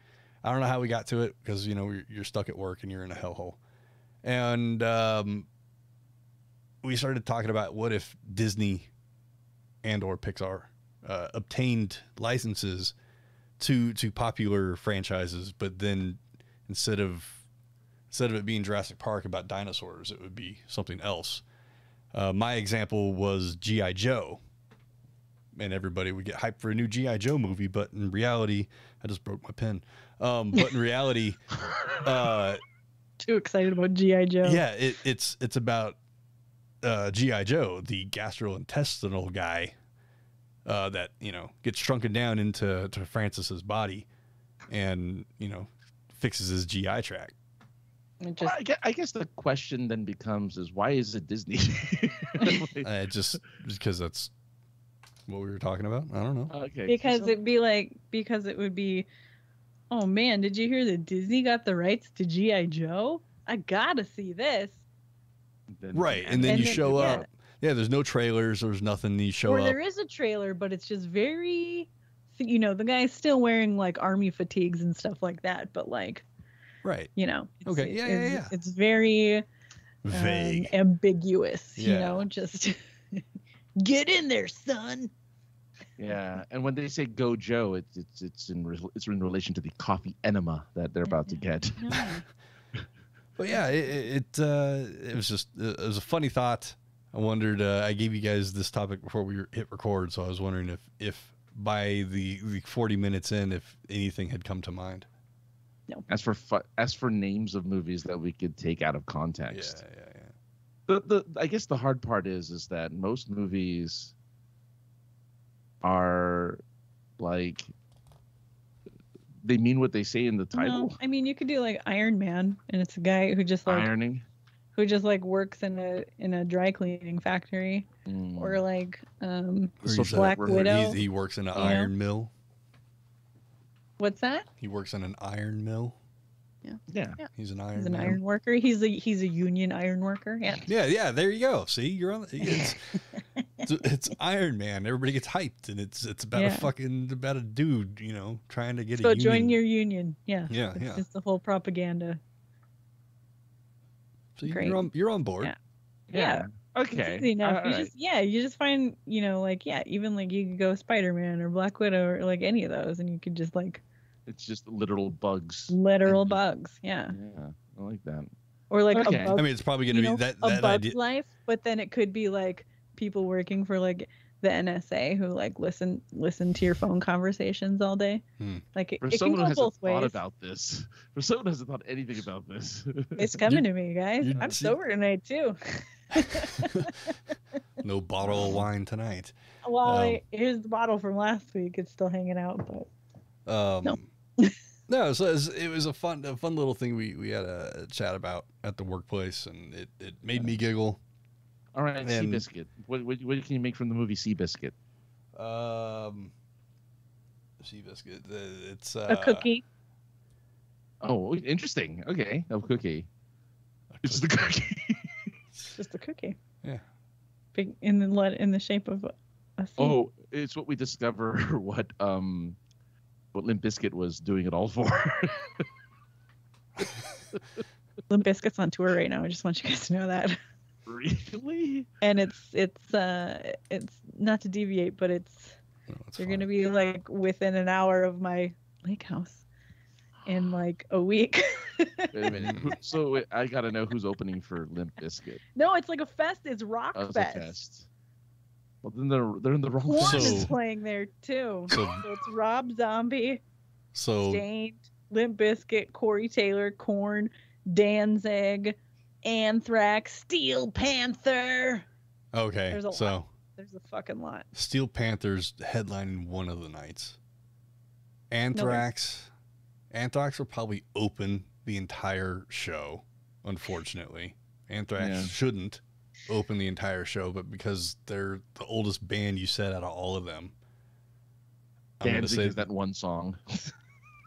I don't know how we got to it because, you're stuck at work and you're in a hellhole. And we started talking about what if Disney and or Pixar obtained licenses to popular franchises, but then instead of it being Jurassic Park about dinosaurs, it would be something else. My example was G.I. Joe. And everybody would get hyped for a new G.I. Joe movie, but in reality, I just broke my pen. But in reality, too excited about G.I. Joe. Yeah, it's about G.I. Joe, the gastrointestinal guy that gets shrunken down into Francis's body, and fixes his GI tract. Well, I guess the question then becomes is why is it Disney? Just because that's what we were talking about. I don't know. Okay. Because it would be, oh man, did you hear that Disney got the rights to G.I. Joe? I gotta see this. Right, and then you show up. Yeah, there's no trailers. There's nothing. You show up. Or there is a trailer, but it's just very, the guy's still wearing like army fatigues and stuff like that. But like, right. Okay. Yeah. It's very vague, ambiguous. Just get in there, son. Yeah, and when they say "Go Joe," it's in relation to the coffee enema that they're about to get. But yeah, it was a funny thought. I wondered. I gave you guys this topic before we hit record, so I was wondering if by the 40 minutes in, if anything had come to mind. No. As for names of movies that we could take out of context. Yeah. I guess the hard part is that most movies are like they mean what they say in the title. No, I mean, you could do like Iron Man, and it's a guy who just like ironing, who just like works in a dry cleaning factory, or like Black Widow. He works in an iron mill. What's that? He works in an iron mill. Yeah. He's an iron. He's an iron worker. He's a union iron worker. Yeah. Yeah. There you go. See, you're on. It's Iron Man. Everybody gets hyped, and it's about about a dude, trying to get a union. So join your union. Yeah. Yeah. It's just the whole propaganda. So you're on board. Yeah. Okay. It's easy enough. You just find, even like you could go Spider-Man or Black Widow or like any of those, and you could just like. It's just literal bugs. Bugs. Yeah. Yeah, I like that. Or like okay. a bug, I mean, it's probably going to be that Bug's idea. Life, but then it could be like people working for like the NSA who like listen to your phone conversations all day. Like it can go both ways. Thought about this. For someone who hasn't thought anything about this, it's coming to me, guys. I'm sober tonight too. No bottle of wine tonight. Well, here's the bottle from last week. It's still hanging out, but no. No, so it was a fun little thing we had a chat about at the workplace, and it made me giggle. All right, Seabiscuit. What can you make from the movie Seabiscuit? Seabiscuit. It's a cookie. Oh, interesting. Okay, a cookie. It's the cookie. It's just a cookie. Yeah. Big in the shape of a seed. Oh, it's what we discover what Limp Bizkit was doing it all for. Limp Bizkit's on tour right now. I just want you guys to know that. Really? And it's not to deviate, but they're going to be like within an hour of my lake house in like a week. Wait a minute. So I got to know who's opening for Limp Bizkit. No, it's like a fest. It's Rock It's Fest. a fest. Well, then they're in the wrong Korn place. is playing there too. So it's Rob Zombie, Stained, Limp Bizkit, Corey Taylor, Korn, Danzig, Anthrax, Steel Panther. Okay, There's a fucking lot. Steel Panther's headlining one of the nights. Anthrax will probably open the entire show. Unfortunately, Anthrax shouldn't open the entire show, but because they're the oldest band you said out of all of them, I'm going to say that one song.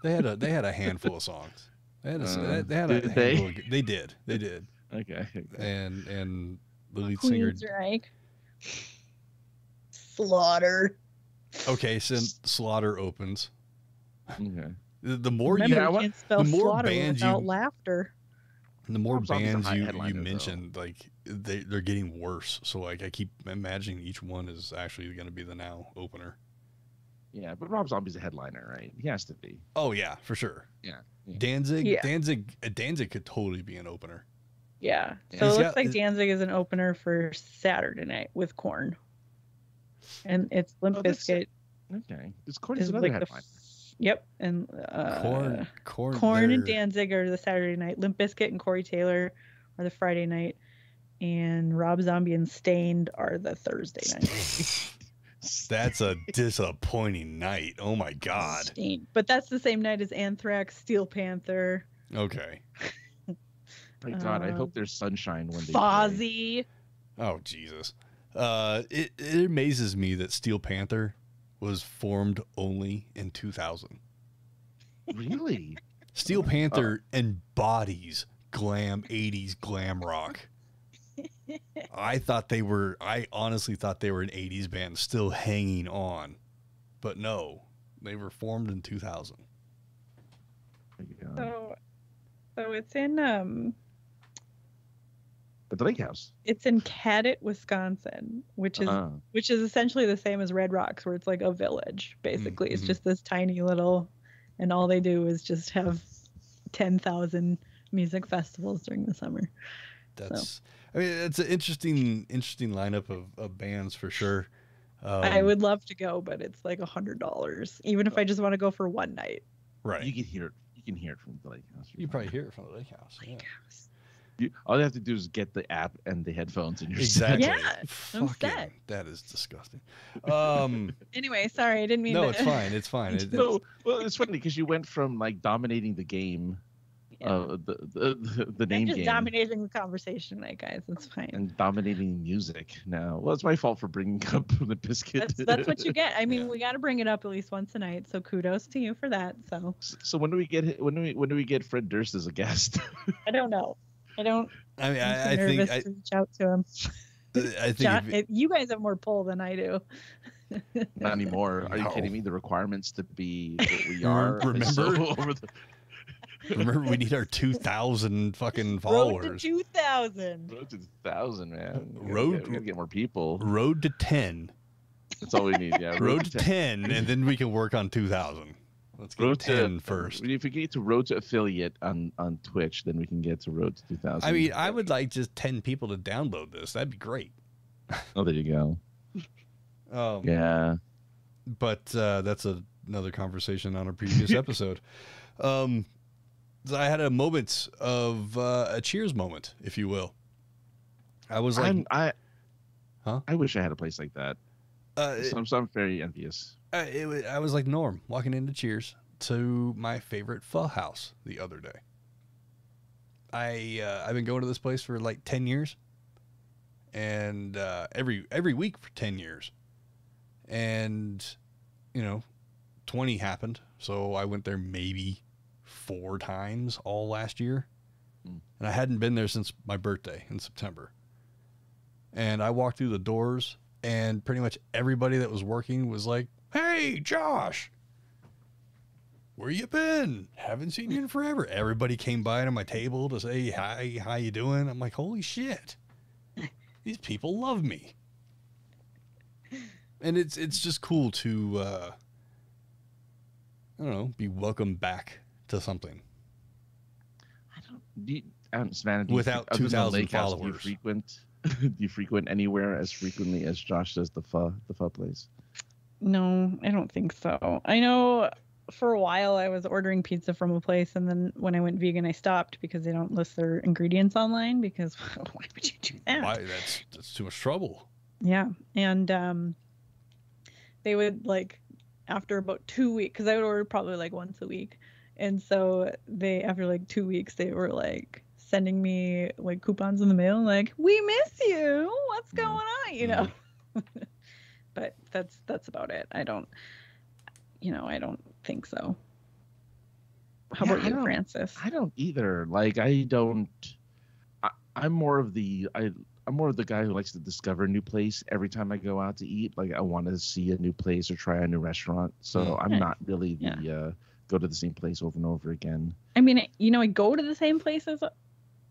they had a handful of songs. They had a, they had Did a they? handful of- they did. They did. Okay. And the lead singer. Queensryche. Slaughter. Okay, so Slaughter opens. Okay. The more Remember, you you can't spell the more slaughter bands without you laughter. the more Rob Zombie's a bands high you headliner, though. mentioned, like they're getting worse. So like I keep imagining each one is actually going to be the now opener. Yeah, but Rob Zombie's a headliner, right? He has to be. Oh yeah, for sure. Yeah. Danzig, Yeah. Danzig could totally be an opener. Yeah. Yeah. So He's it looks got- like Danzig is an opener for Saturday night with Korn. And it's Limp Oh, that's- Bizkit Okay. This Korn is is another like the headliner. yep, and Korn and Danzig are the Saturday night. Limp Bizkit and Corey Taylor are the Friday night, and Rob Zombie and Stained are the Thursday night. That's a disappointing night. Oh my god. Stained. But that's the same night as Anthrax, Steel Panther, Okay. My God, I hope there's sunshine when they play. Fozzy. Oh Jesus. It amazes me that Steel Panther was formed only in 2000. Really? Steel Panther embodies glam 80s glam rock. I honestly thought they were an 80s band still hanging on. But no, they were formed in 2000. So it's in At the Lake House. it's in Cadott, Wisconsin, which is essentially the same as Red Rocks, where it's like a village. Basically, it's Mhm. just this tiny little, and all they do is just have 10,000 music festivals during the summer. I mean, it's an interesting lineup of bands for sure. I would love to go, but it's like $100, even if I just want to go for one night. Right. You can hear it. You can hear it from the Lake House. You probably hear it from the Lake House. Yeah. All you have to do is get the app and the headphones, and you're Exactly. set. Yeah, I'm set. That is disgusting. Anyway, sorry, I didn't mean No, to. it's fine. It's fine. No, well, it's funny because you went from like dominating the game, the I'm name just game, dominating the conversation, like guys. It's fine. and dominating music. Now, well, it's my fault for bringing up the biscuit. That's what you get. I mean, Yeah. we got to bring it up at least once a night. So kudos to you for that. So So when do we get Fred Durst as a guest? I don't know. I mean, I'm I too think nervous to reach out to him. I think John, if- you guys have more pull than I do. Not anymore. Are you No. kidding me? The requirements to be what we are. is Remember? so over the remember we need our 2,000 fucking Road to followers. 2,000. road to 1,000, man. Road- We gotta get more people. Road to 10. That's all we need. Yeah. Road to 10, and then we can work on 2,000. Let's get Road 10 to first. If we get to road to affiliate on Twitch, then we can get to road to 2,000. I mean, I would like just 10 people to download this. That'd be great. Oh, there you go. Yeah. But that's another conversation on a previous episode. So I had a moment of a Cheers moment, if you will. I was like, I wish I had a place like that. So I'm very envious. I was like Norm walking into Cheers to my favorite pho house the other day. I've been going to this place for like 10 years, and every week for 10 years, and 20 happened, so I went there maybe 4 times all last year, and I hadn't been there since my birthday in September. And I walked through the doors, and pretty much everybody that was working was like, "Hey, Josh, where you been? Haven't seen you in forever." Everybody came by to my table to say, "Hi, how you doing?" I'm like, holy shit. These people love me. And it's just cool to, I don't know, be welcomed back to something. Savannah, Without other than 2,000 Lake House, followers. Do you frequent anywhere as frequently as Josh does the pho place? No, I don't think so. I know for a while I was ordering pizza from a place, and then when I went vegan, I stopped because they don't list their ingredients online. Because why would you do that? Why? That's too much trouble. Yeah, and they would like after about 2 weeks, because I would order probably like once a week, and so after like 2 weeks they were like sending me like coupons in the mail, like, "We miss you. What's going on?" But that's about it. I don't think so. How Yeah, about you, Francis? I don't either. Like I'm more of the I'm more of the guy who likes to discover a new place every time I go out to eat. Like I want to see a new place or try a new restaurant. So I'm not really the go to the same place over and over again. I mean, I go to the same places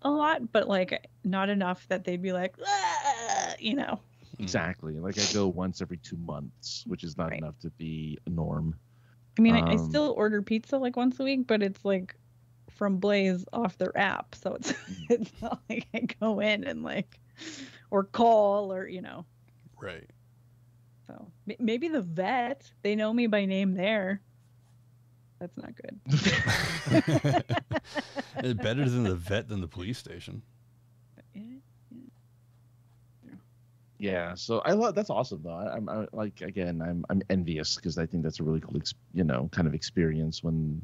a lot, but like not enough that they'd be like, Exactly. Like I go once every 2 months, which is not enough to be a norm. I mean, I still order pizza like once a week, but it's like from Blaze off their app, so it's not like I go in and like or call or Right. So maybe the vet, they know me by name there. That's not good. It's better than the vet than the police station. Yeah, so I love that's awesome though. I'm like again, I'm envious because I think that's a really cool, kind of experience when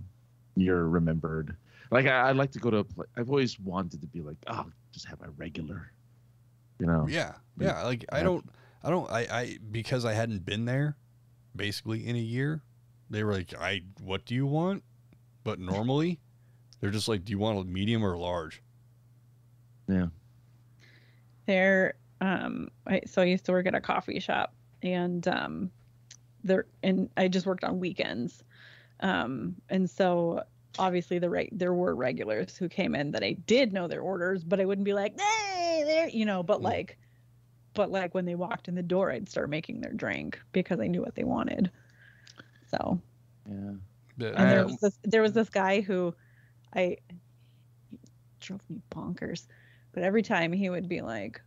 you're remembered. Like I like to go to a place. I've always wanted to be like, oh, just have my regular, Yeah. Like I because I hadn't been there basically in a year. They were like, what do you want? But normally, they're just like, do you want a medium or a large? Yeah. They're so I used to work at a coffee shop, and I just worked on weekends, and so obviously there were regulars who came in that I did know their orders, but I wouldn't be like, hey, there, but like when they walked in the door, I'd start making their drink because I knew what they wanted. So yeah. And there was this guy who he drove me bonkers, but every time he would be like,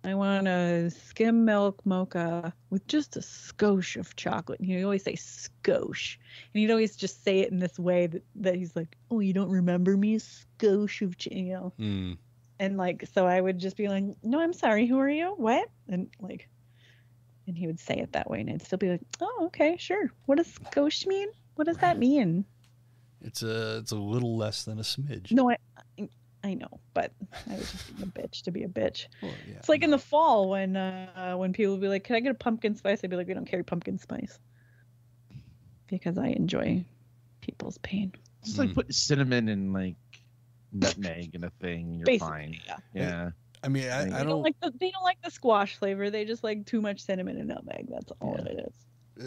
I want a skim milk mocha with just a skosh of chocolate. And he'd always say skosh. And he'd always just say it in this way that he's like, oh, you don't remember me? Skosh of chocolate. And like, so I would just be like, no, I'm sorry. Who are you? What? And he would say it that way. And I'd still be like, oh, okay, sure. What does skosh mean? What does that mean? It's a little less than a smidge. No, I know, but I was just being a bitch to be a bitch. Well, yeah, it's like in the fall when people would be like, can I get a pumpkin spice? I'd be like, we don't carry pumpkin spice. Because I enjoy people's pain. Just like put cinnamon and like nutmeg in a thing, you're basically, fine. Yeah. I mean, I don't like they don't like the squash flavor. They just like too much cinnamon and nutmeg. That's all it is.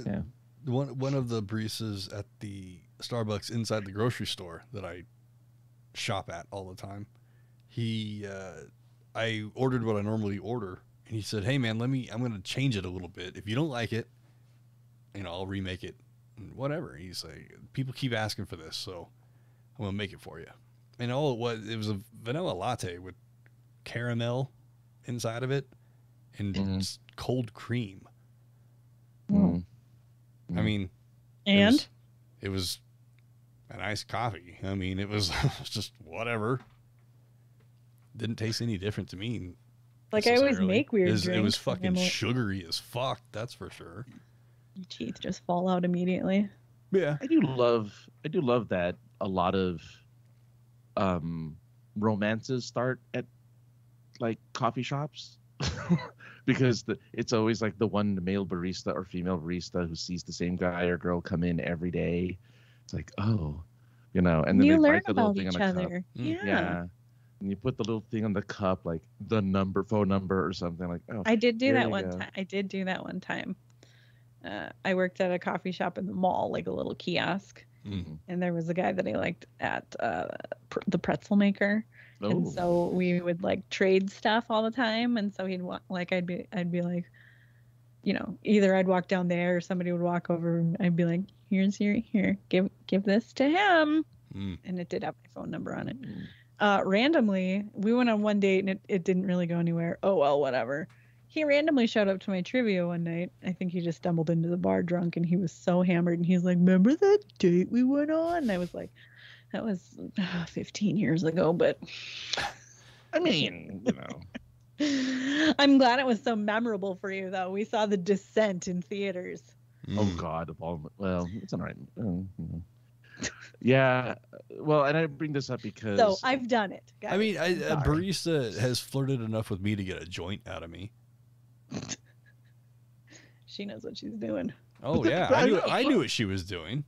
Yeah. One of the baristas at the Starbucks inside the grocery store that I shop at all the time, I ordered what I normally order, and he said, hey man, I'm going to change it a little bit. If you don't like it, I'll remake it, whatever. He's like, people keep asking for this, so I'm going to make it for you. And it was a vanilla latte with caramel inside of it and just cold cream. I mean, and it was a nice coffee. I mean, it was just whatever. Didn't taste any different to me. Like I always make weird drinks. It was fucking sugary as fuck. That's for sure. Your teeth just fall out immediately. Yeah. I do love that a lot of romances start at like coffee shops. Because it's always like the one male barista or female barista who sees the same guy or girl come in every day. It's like, oh, and then you they learn write the little about thing on each the other. cup. Yeah. And you put the little thing on the cup, like the phone number or something. Like, oh, I did do that one time. I did do that one time. I worked at a coffee shop in the mall, like a little kiosk, and there was a guy that I liked at the pretzel maker. And so we would like trade stuff all the time. And so he'd like, I'd be like, either I'd walk down there or somebody would walk over and I'd be like, here, give this to him. And it did have my phone number on it. Randomly, we went on one date and it didn't really go anywhere. Oh, well, whatever. He randomly showed up to my trivia one night. I think he just stumbled into the bar drunk and he was so hammered. And he's like, remember that date we went on? And I was like, that was 15 years ago, but I mean, I'm glad it was so memorable for you, though. We saw The Descent in theaters. Oh God! Well, it's all right. Yeah. Well, and I bring this up because so I've done it. Guys. I mean, a barista has flirted enough with me to get a joint out of me. She knows what she's doing. Oh yeah, I knew what she was doing.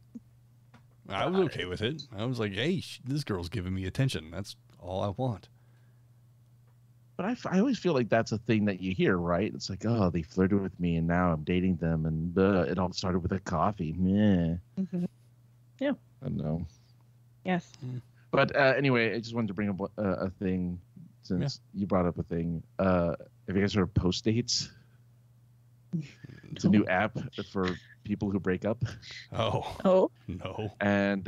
I was okay with it. I was like, hey, this girl's giving me attention. That's all I want. But I always feel like that's a thing that you hear, right? It's like, oh, they flirted with me and now I'm dating them, and it all started with a coffee. Meh. Mm-hmm. Yeah. I don't know. Yes. But anyway, I just wanted to bring up a thing since you brought up a thing. Have you guys heard of Post Dates? It's a new app for people who break up. Oh no! And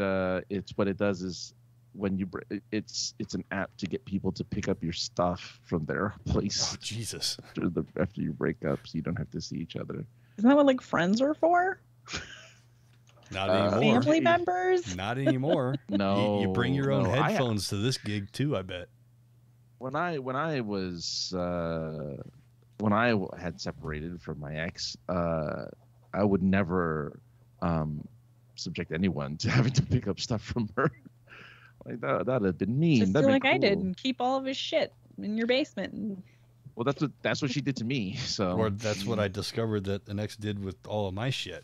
it's what it does is when you it's an app to get people to pick up your stuff from their place. Oh Jesus! After you break up, so you don't have to see each other. Isn't that what like friends are for? Not anymore. Family members? Not anymore. No. You bring your own headphones to this gig too, I bet. When I had separated from my ex, I would never subject anyone to having to pick up stuff from her. Like that'd have been mean. Just that'd do like cool. I did and keep all of his shit in your basement. Well, that's what she did to me. So. Or that's what I discovered that an ex did with all of my shit.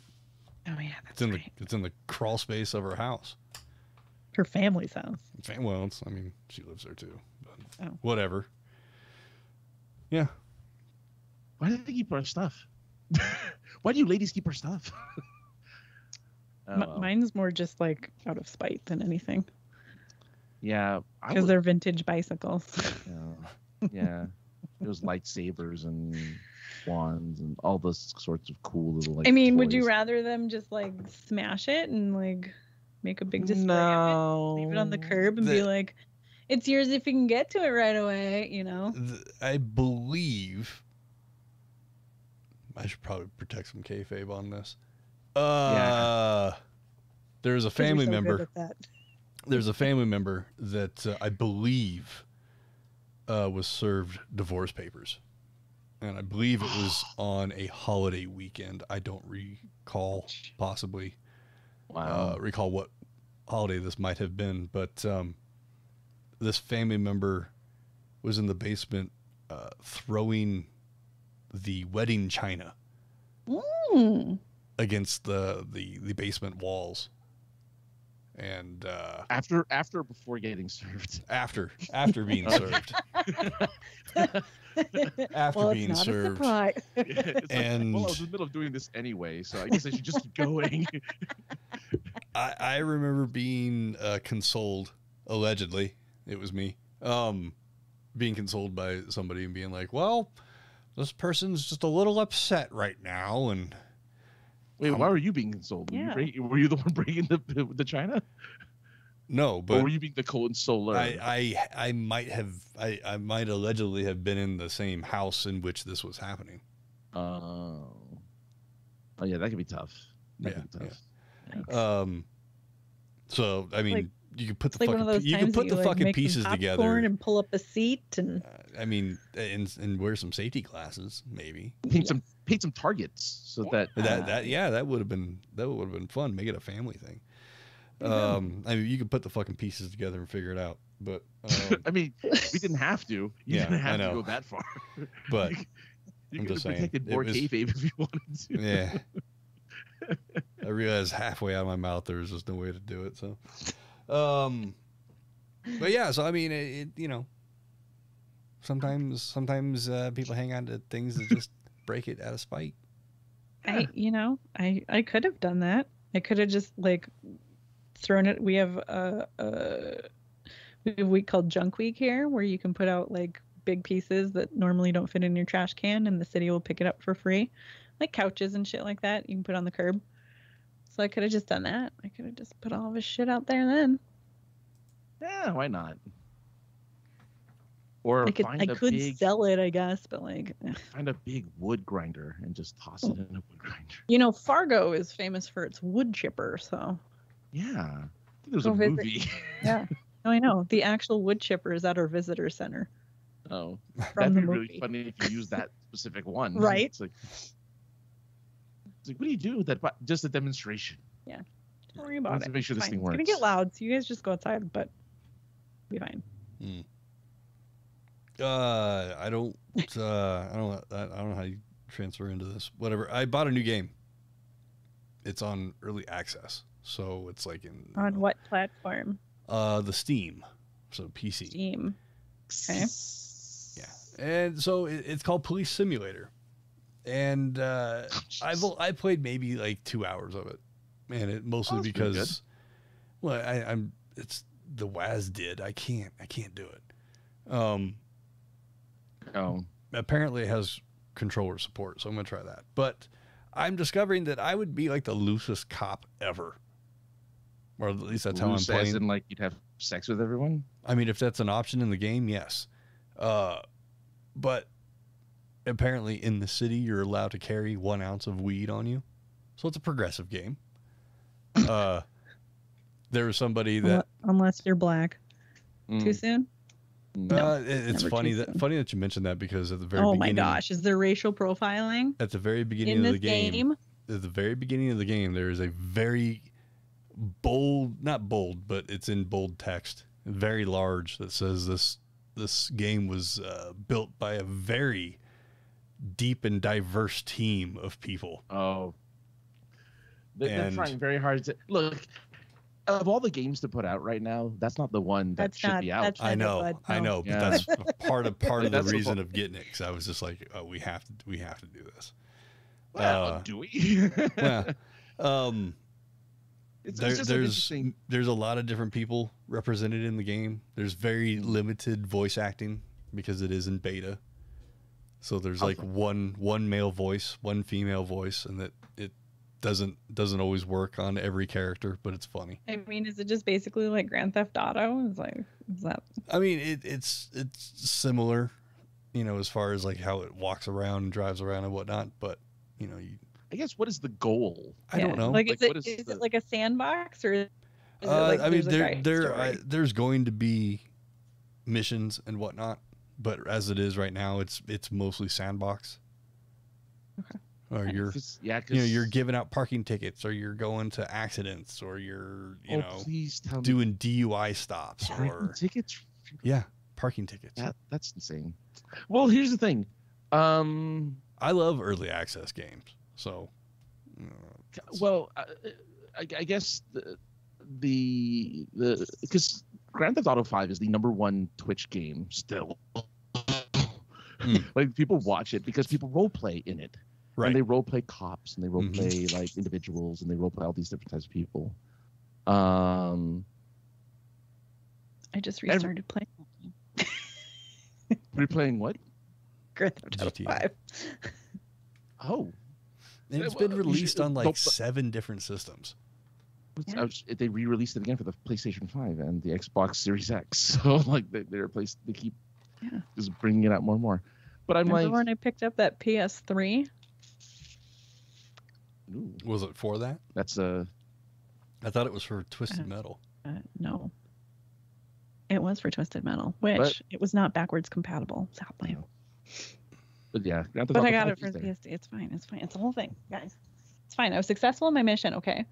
Oh yeah, that's right. It's in the crawl space of her house. Her family's house. Well, she lives there too. But oh. Whatever. Yeah. Why do they keep our stuff? Why do you ladies keep our stuff? Mine's more just like out of spite than anything. Yeah. Because they're vintage bicycles. Yeah. Those lightsabers and wands and all those sorts of cool little like would toys. you rather them just like smash it and like make a big display of it, leave it on the curb and be like, it's yours if you can get to it right away, you know? I believe I should probably protect some kayfabe on this. There's a family member. There's a family member that I believe was served divorce papers. And I believe it was on a holiday weekend. I don't recall, possibly. Wow. Recall what holiday this might have been. But this family member was in the basement throwing the wedding china against the basement walls. And after or before getting served? After being served. After being served. And I was in the middle of doing this anyway, so I guess I should just keep going. I remember being consoled, allegedly, it was me, being consoled by somebody and being like, well, this person's just a little upset right now. And wait, why were you being consoled? Yeah. Were you the one bringing the china? No, but or were you being the consoler? I might allegedly have been in the same house in which this was happening. Oh yeah, that could be tough. That could be tough. Yeah. So you could put the fucking fucking pieces together and pull up a seat and and wear some safety glasses, maybe paint some targets so that would have been fun. Make it a family thing. You could put the fucking pieces together and figure it out, but we didn't have to. You didn't have to go that far. But you I'm could just have saying, protected more kayfabe if you wanted to. Yeah. I realized halfway out of my mouth there was just no way to do it. So, but yeah. So sometimes people hang on to things that just break it out of spite. I could have done that. I could have just like thrown it. We have a week called Junk Week here, where you can put out like big pieces that normally don't fit in your trash can, and the city will pick it up for free, like couches and shit like that. You can put on the curb. So I could have just done that. I could have just put all of his shit out there then. Yeah, why not? Or I could sell it, I guess, but like find a big wood grinder and just toss it in a wood grinder. Fargo is famous for its wood chipper, so yeah, I think there's a movie. Yeah, no, I know. The actual wood chipper is at our visitor center. Oh, that'd be really funny if you use that specific one, right? It's like, what do you do with that? Just a demonstration. Yeah, don't worry about it. Make sure this thing works. It's gonna get loud, so you guys just go outside, but it'll be fine. I don't know how you transfer into this. Whatever. I bought a new game. it's on early access, so it's like in On what platform? the Steam, so PC. Steam. Okay. Yeah, and so it's called Police Simulator, and I played maybe like 2 hours of it, and it mostly that's pretty because, well, I'm it's the WAS did. I can't do it. Apparently it has controller support, so I'm gonna try that. But I'm discovering that I would be like the loosest cop ever, or at least that's how I'm playing. As in, like, you'd have sex with everyone. I mean, if that's an option in the game, yes. But apparently in the city, you're allowed to carry 1 ounce of weed on you, so it's a progressive game. There was somebody that, unless you're black, too soon. No, it's funny that you mentioned that, because at the very beginning, my gosh, is there racial profiling at the very beginning in of this the game? At the very beginning of the game, there is a very bold, not bold, but it's in bold text, very large, that says this game was built by a very deep and diverse team of people. Oh, they're trying very hard to look. Of all the games to put out right now, that's not the one that should be out. I know, but Yeah. that's part of the That's reason of getting it, because I was just like, oh, we have to do this. Well, do we? Yeah. It's just interesting. There's a lot of different people represented in the game. There's very limited voice acting because it is in beta. So there's like one male voice, one female voice, and that it doesn't always work on every character, but it's funny. I mean, is it just basically like Grand Theft Auto? Is that? I mean, it's similar, as far as like how it walks around and drives around and whatnot. But I guess, what is the goal? I don't know. Like, is it like a sandbox, or? Is it like I mean, story? there's going to be missions and whatnot, but as it is right now, it's mostly sandbox. Okay. Or you're giving out parking tickets, or you're going to accidents, or you're please tell doing DUI stops, or tickets. Yeah, parking tickets. That's insane. Well, here's the thing. I love early access games, so. Well, I guess the because Grand Theft Auto 5 is the #1 Twitch game still. Like, people watch it because people role play in it. Right. And they role play cops, and they role play like individuals, and they role play all these different types of people. I just restarted playing. Replaying what? Grand Theft Auto 5. Oh. And it's been released on like 7 different systems. Yeah. They re-released it again for the PlayStation 5 and the Xbox Series X. So like they keep just bringing it out more and more. But I'm Remember when I picked up that PS3? Ooh. Was it for that? That's I thought it was for Twisted Metal. No. It was for Twisted Metal, which it was not backwards compatible, sadly. But yeah, but I got it for the PS3. It's fine. It's fine. It's the whole thing, guys. It's fine. I was successful in my mission. Okay.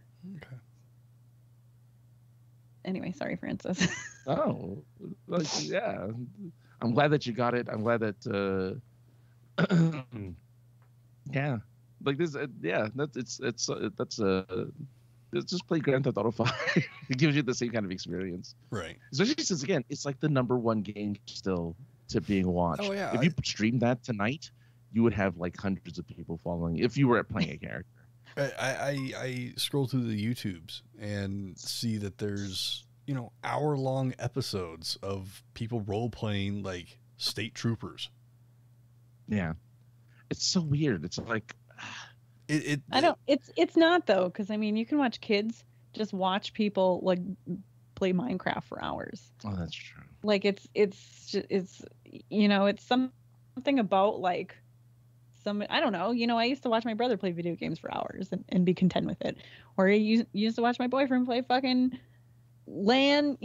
Anyway, sorry, Francis. Oh, like, yeah. I'm glad that you got it. I'm glad that. Yeah, like this. It's just play Grand Theft Auto 5. It gives you the same kind of experience, right? Especially since, again, it's like the #1 game still to being watched. Oh yeah. If you streamed that tonight, you would have like hundreds of people following if you were playing a character. I scroll through the YouTubes and see that there's hour-long episodes of people role-playing like state troopers. Yeah, it's so weird. It's like I don't. It's not though, because I mean, you can watch kids just watch people like play Minecraft for hours. Oh, that's true. Like it's something about like I don't know. I used to watch my brother play video games for hours and be content with it, or I used to watch my boyfriend play fucking LAN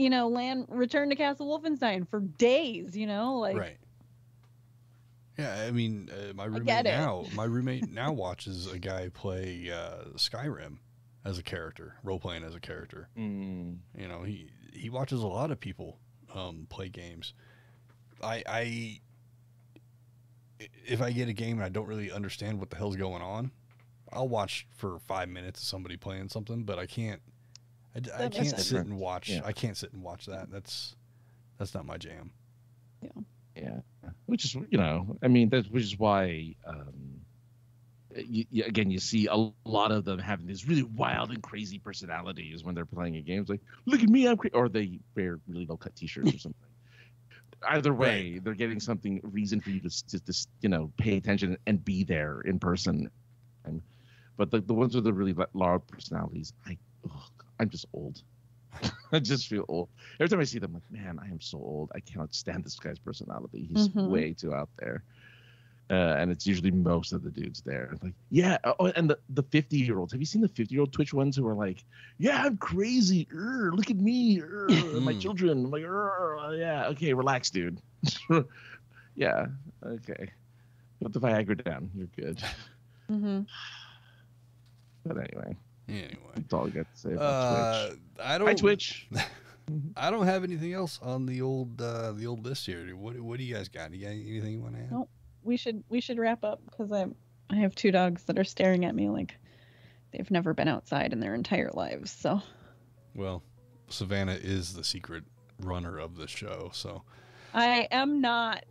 Return to Castle Wolfenstein for days. Like. Right. Yeah, I mean, my roommate now watches a guy play Skyrim as a character, role playing as a character. He watches a lot of people play games. If I get a game and I don't really understand what the hell's going on, I'll watch for 5 minutes of somebody playing something, but I can't. I That's can't sit different. and watch. Yeah. I can't sit and watch that. That's not my jam. Yeah, which is I mean which is why again you see a lot of them having these really wild and crazy personalities when they're playing a game. It's like, look at me, I'm or they wear really low cut t-shirts or something. Either way, they're getting something reason for you to pay attention and be there in person. But the ones with the really loud personalities, I'm just old. I just feel old. Every time I see them, I'm like, man, I am so old. I cannot stand this guy's personality. He's way too out there. And it's usually most of the dudes there. It's like, yeah. Oh, and the 50-year-olds. Have you seen the 50-year-old Twitch ones who are like, yeah, I'm crazy. Look at me. My children. I'm like, yeah. Okay, relax, dude. Yeah. Okay. Put the Viagra down. You're good. But anyway. That's all I got to say about Twitch. Hi, Twitch. I don't have anything else on the old list here. What do you guys got? You got anything you want to add? Nope. We should wrap up because I have 2 dogs that are staring at me like they've never been outside in their entire lives. So. Well, Savannah is the secret runner of the show, so. I am not.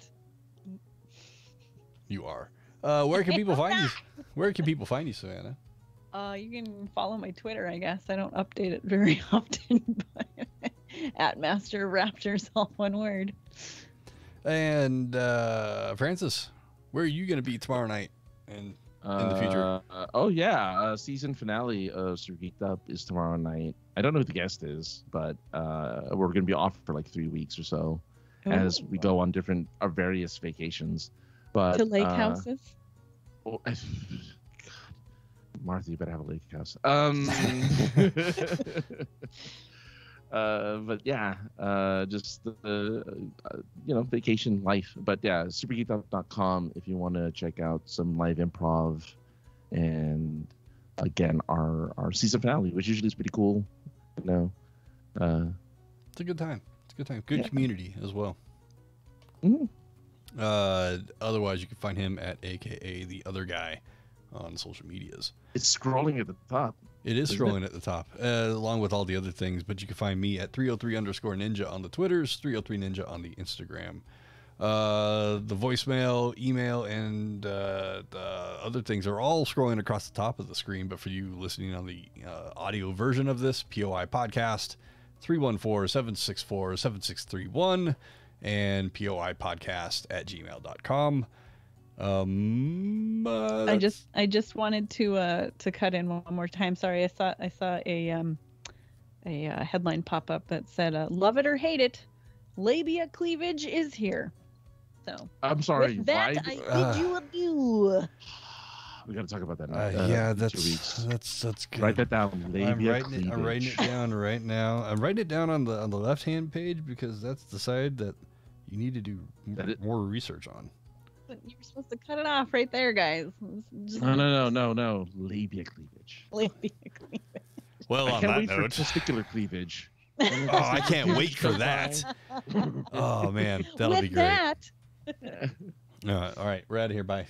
You are. Where can people find you? Where can people find you, Savannah? You can follow my Twitter, I guess. I don't update it very often, but at Master of Raptors, all one word. And Francis, where are you going to be tomorrow night and in the future? Season finale of Geeked Up is tomorrow night. I don't know who the guest is, but we're going to be off for like 3 weeks or so as we go on our various vacations. But to lake houses. Martha, you better have a lake house. But yeah, just vacation life. But yeah, supergeekedup.com if you want to check out some live improv, and again our season finale, which usually is pretty cool. It's a good time. Good community as well. Otherwise, you can find him at AKA the Other Guy on social medias. It's scrolling at the top. It is scrolling at the top, along with all the other things. But you can find me at 303_ninja on the Twitters, 303ninja on the Instagram. The voicemail, email, and the other things are all scrolling across the top of the screen. But for you listening on the audio version of this, POI podcast, 314-764-7631, and POI podcast @gmail.com. I just wanted to cut in one more time. Sorry, I saw a headline pop up that said, "Love it or hate it, labia cleavage is here." So I'm sorry. With that, I bid you adieu. We got to talk about that. That's good. Write that down. I'm writing it down right now. I'm writing it down on the left-hand page because that's the side that you need to do more research on. You're supposed to cut it off right there, guys. No. Labia cleavage. Labia cleavage. Well, I on can't that wait for note, testicular cleavage. I can't wait for that. Oh man, that'll be great. With that. All right, we're out of here. Bye.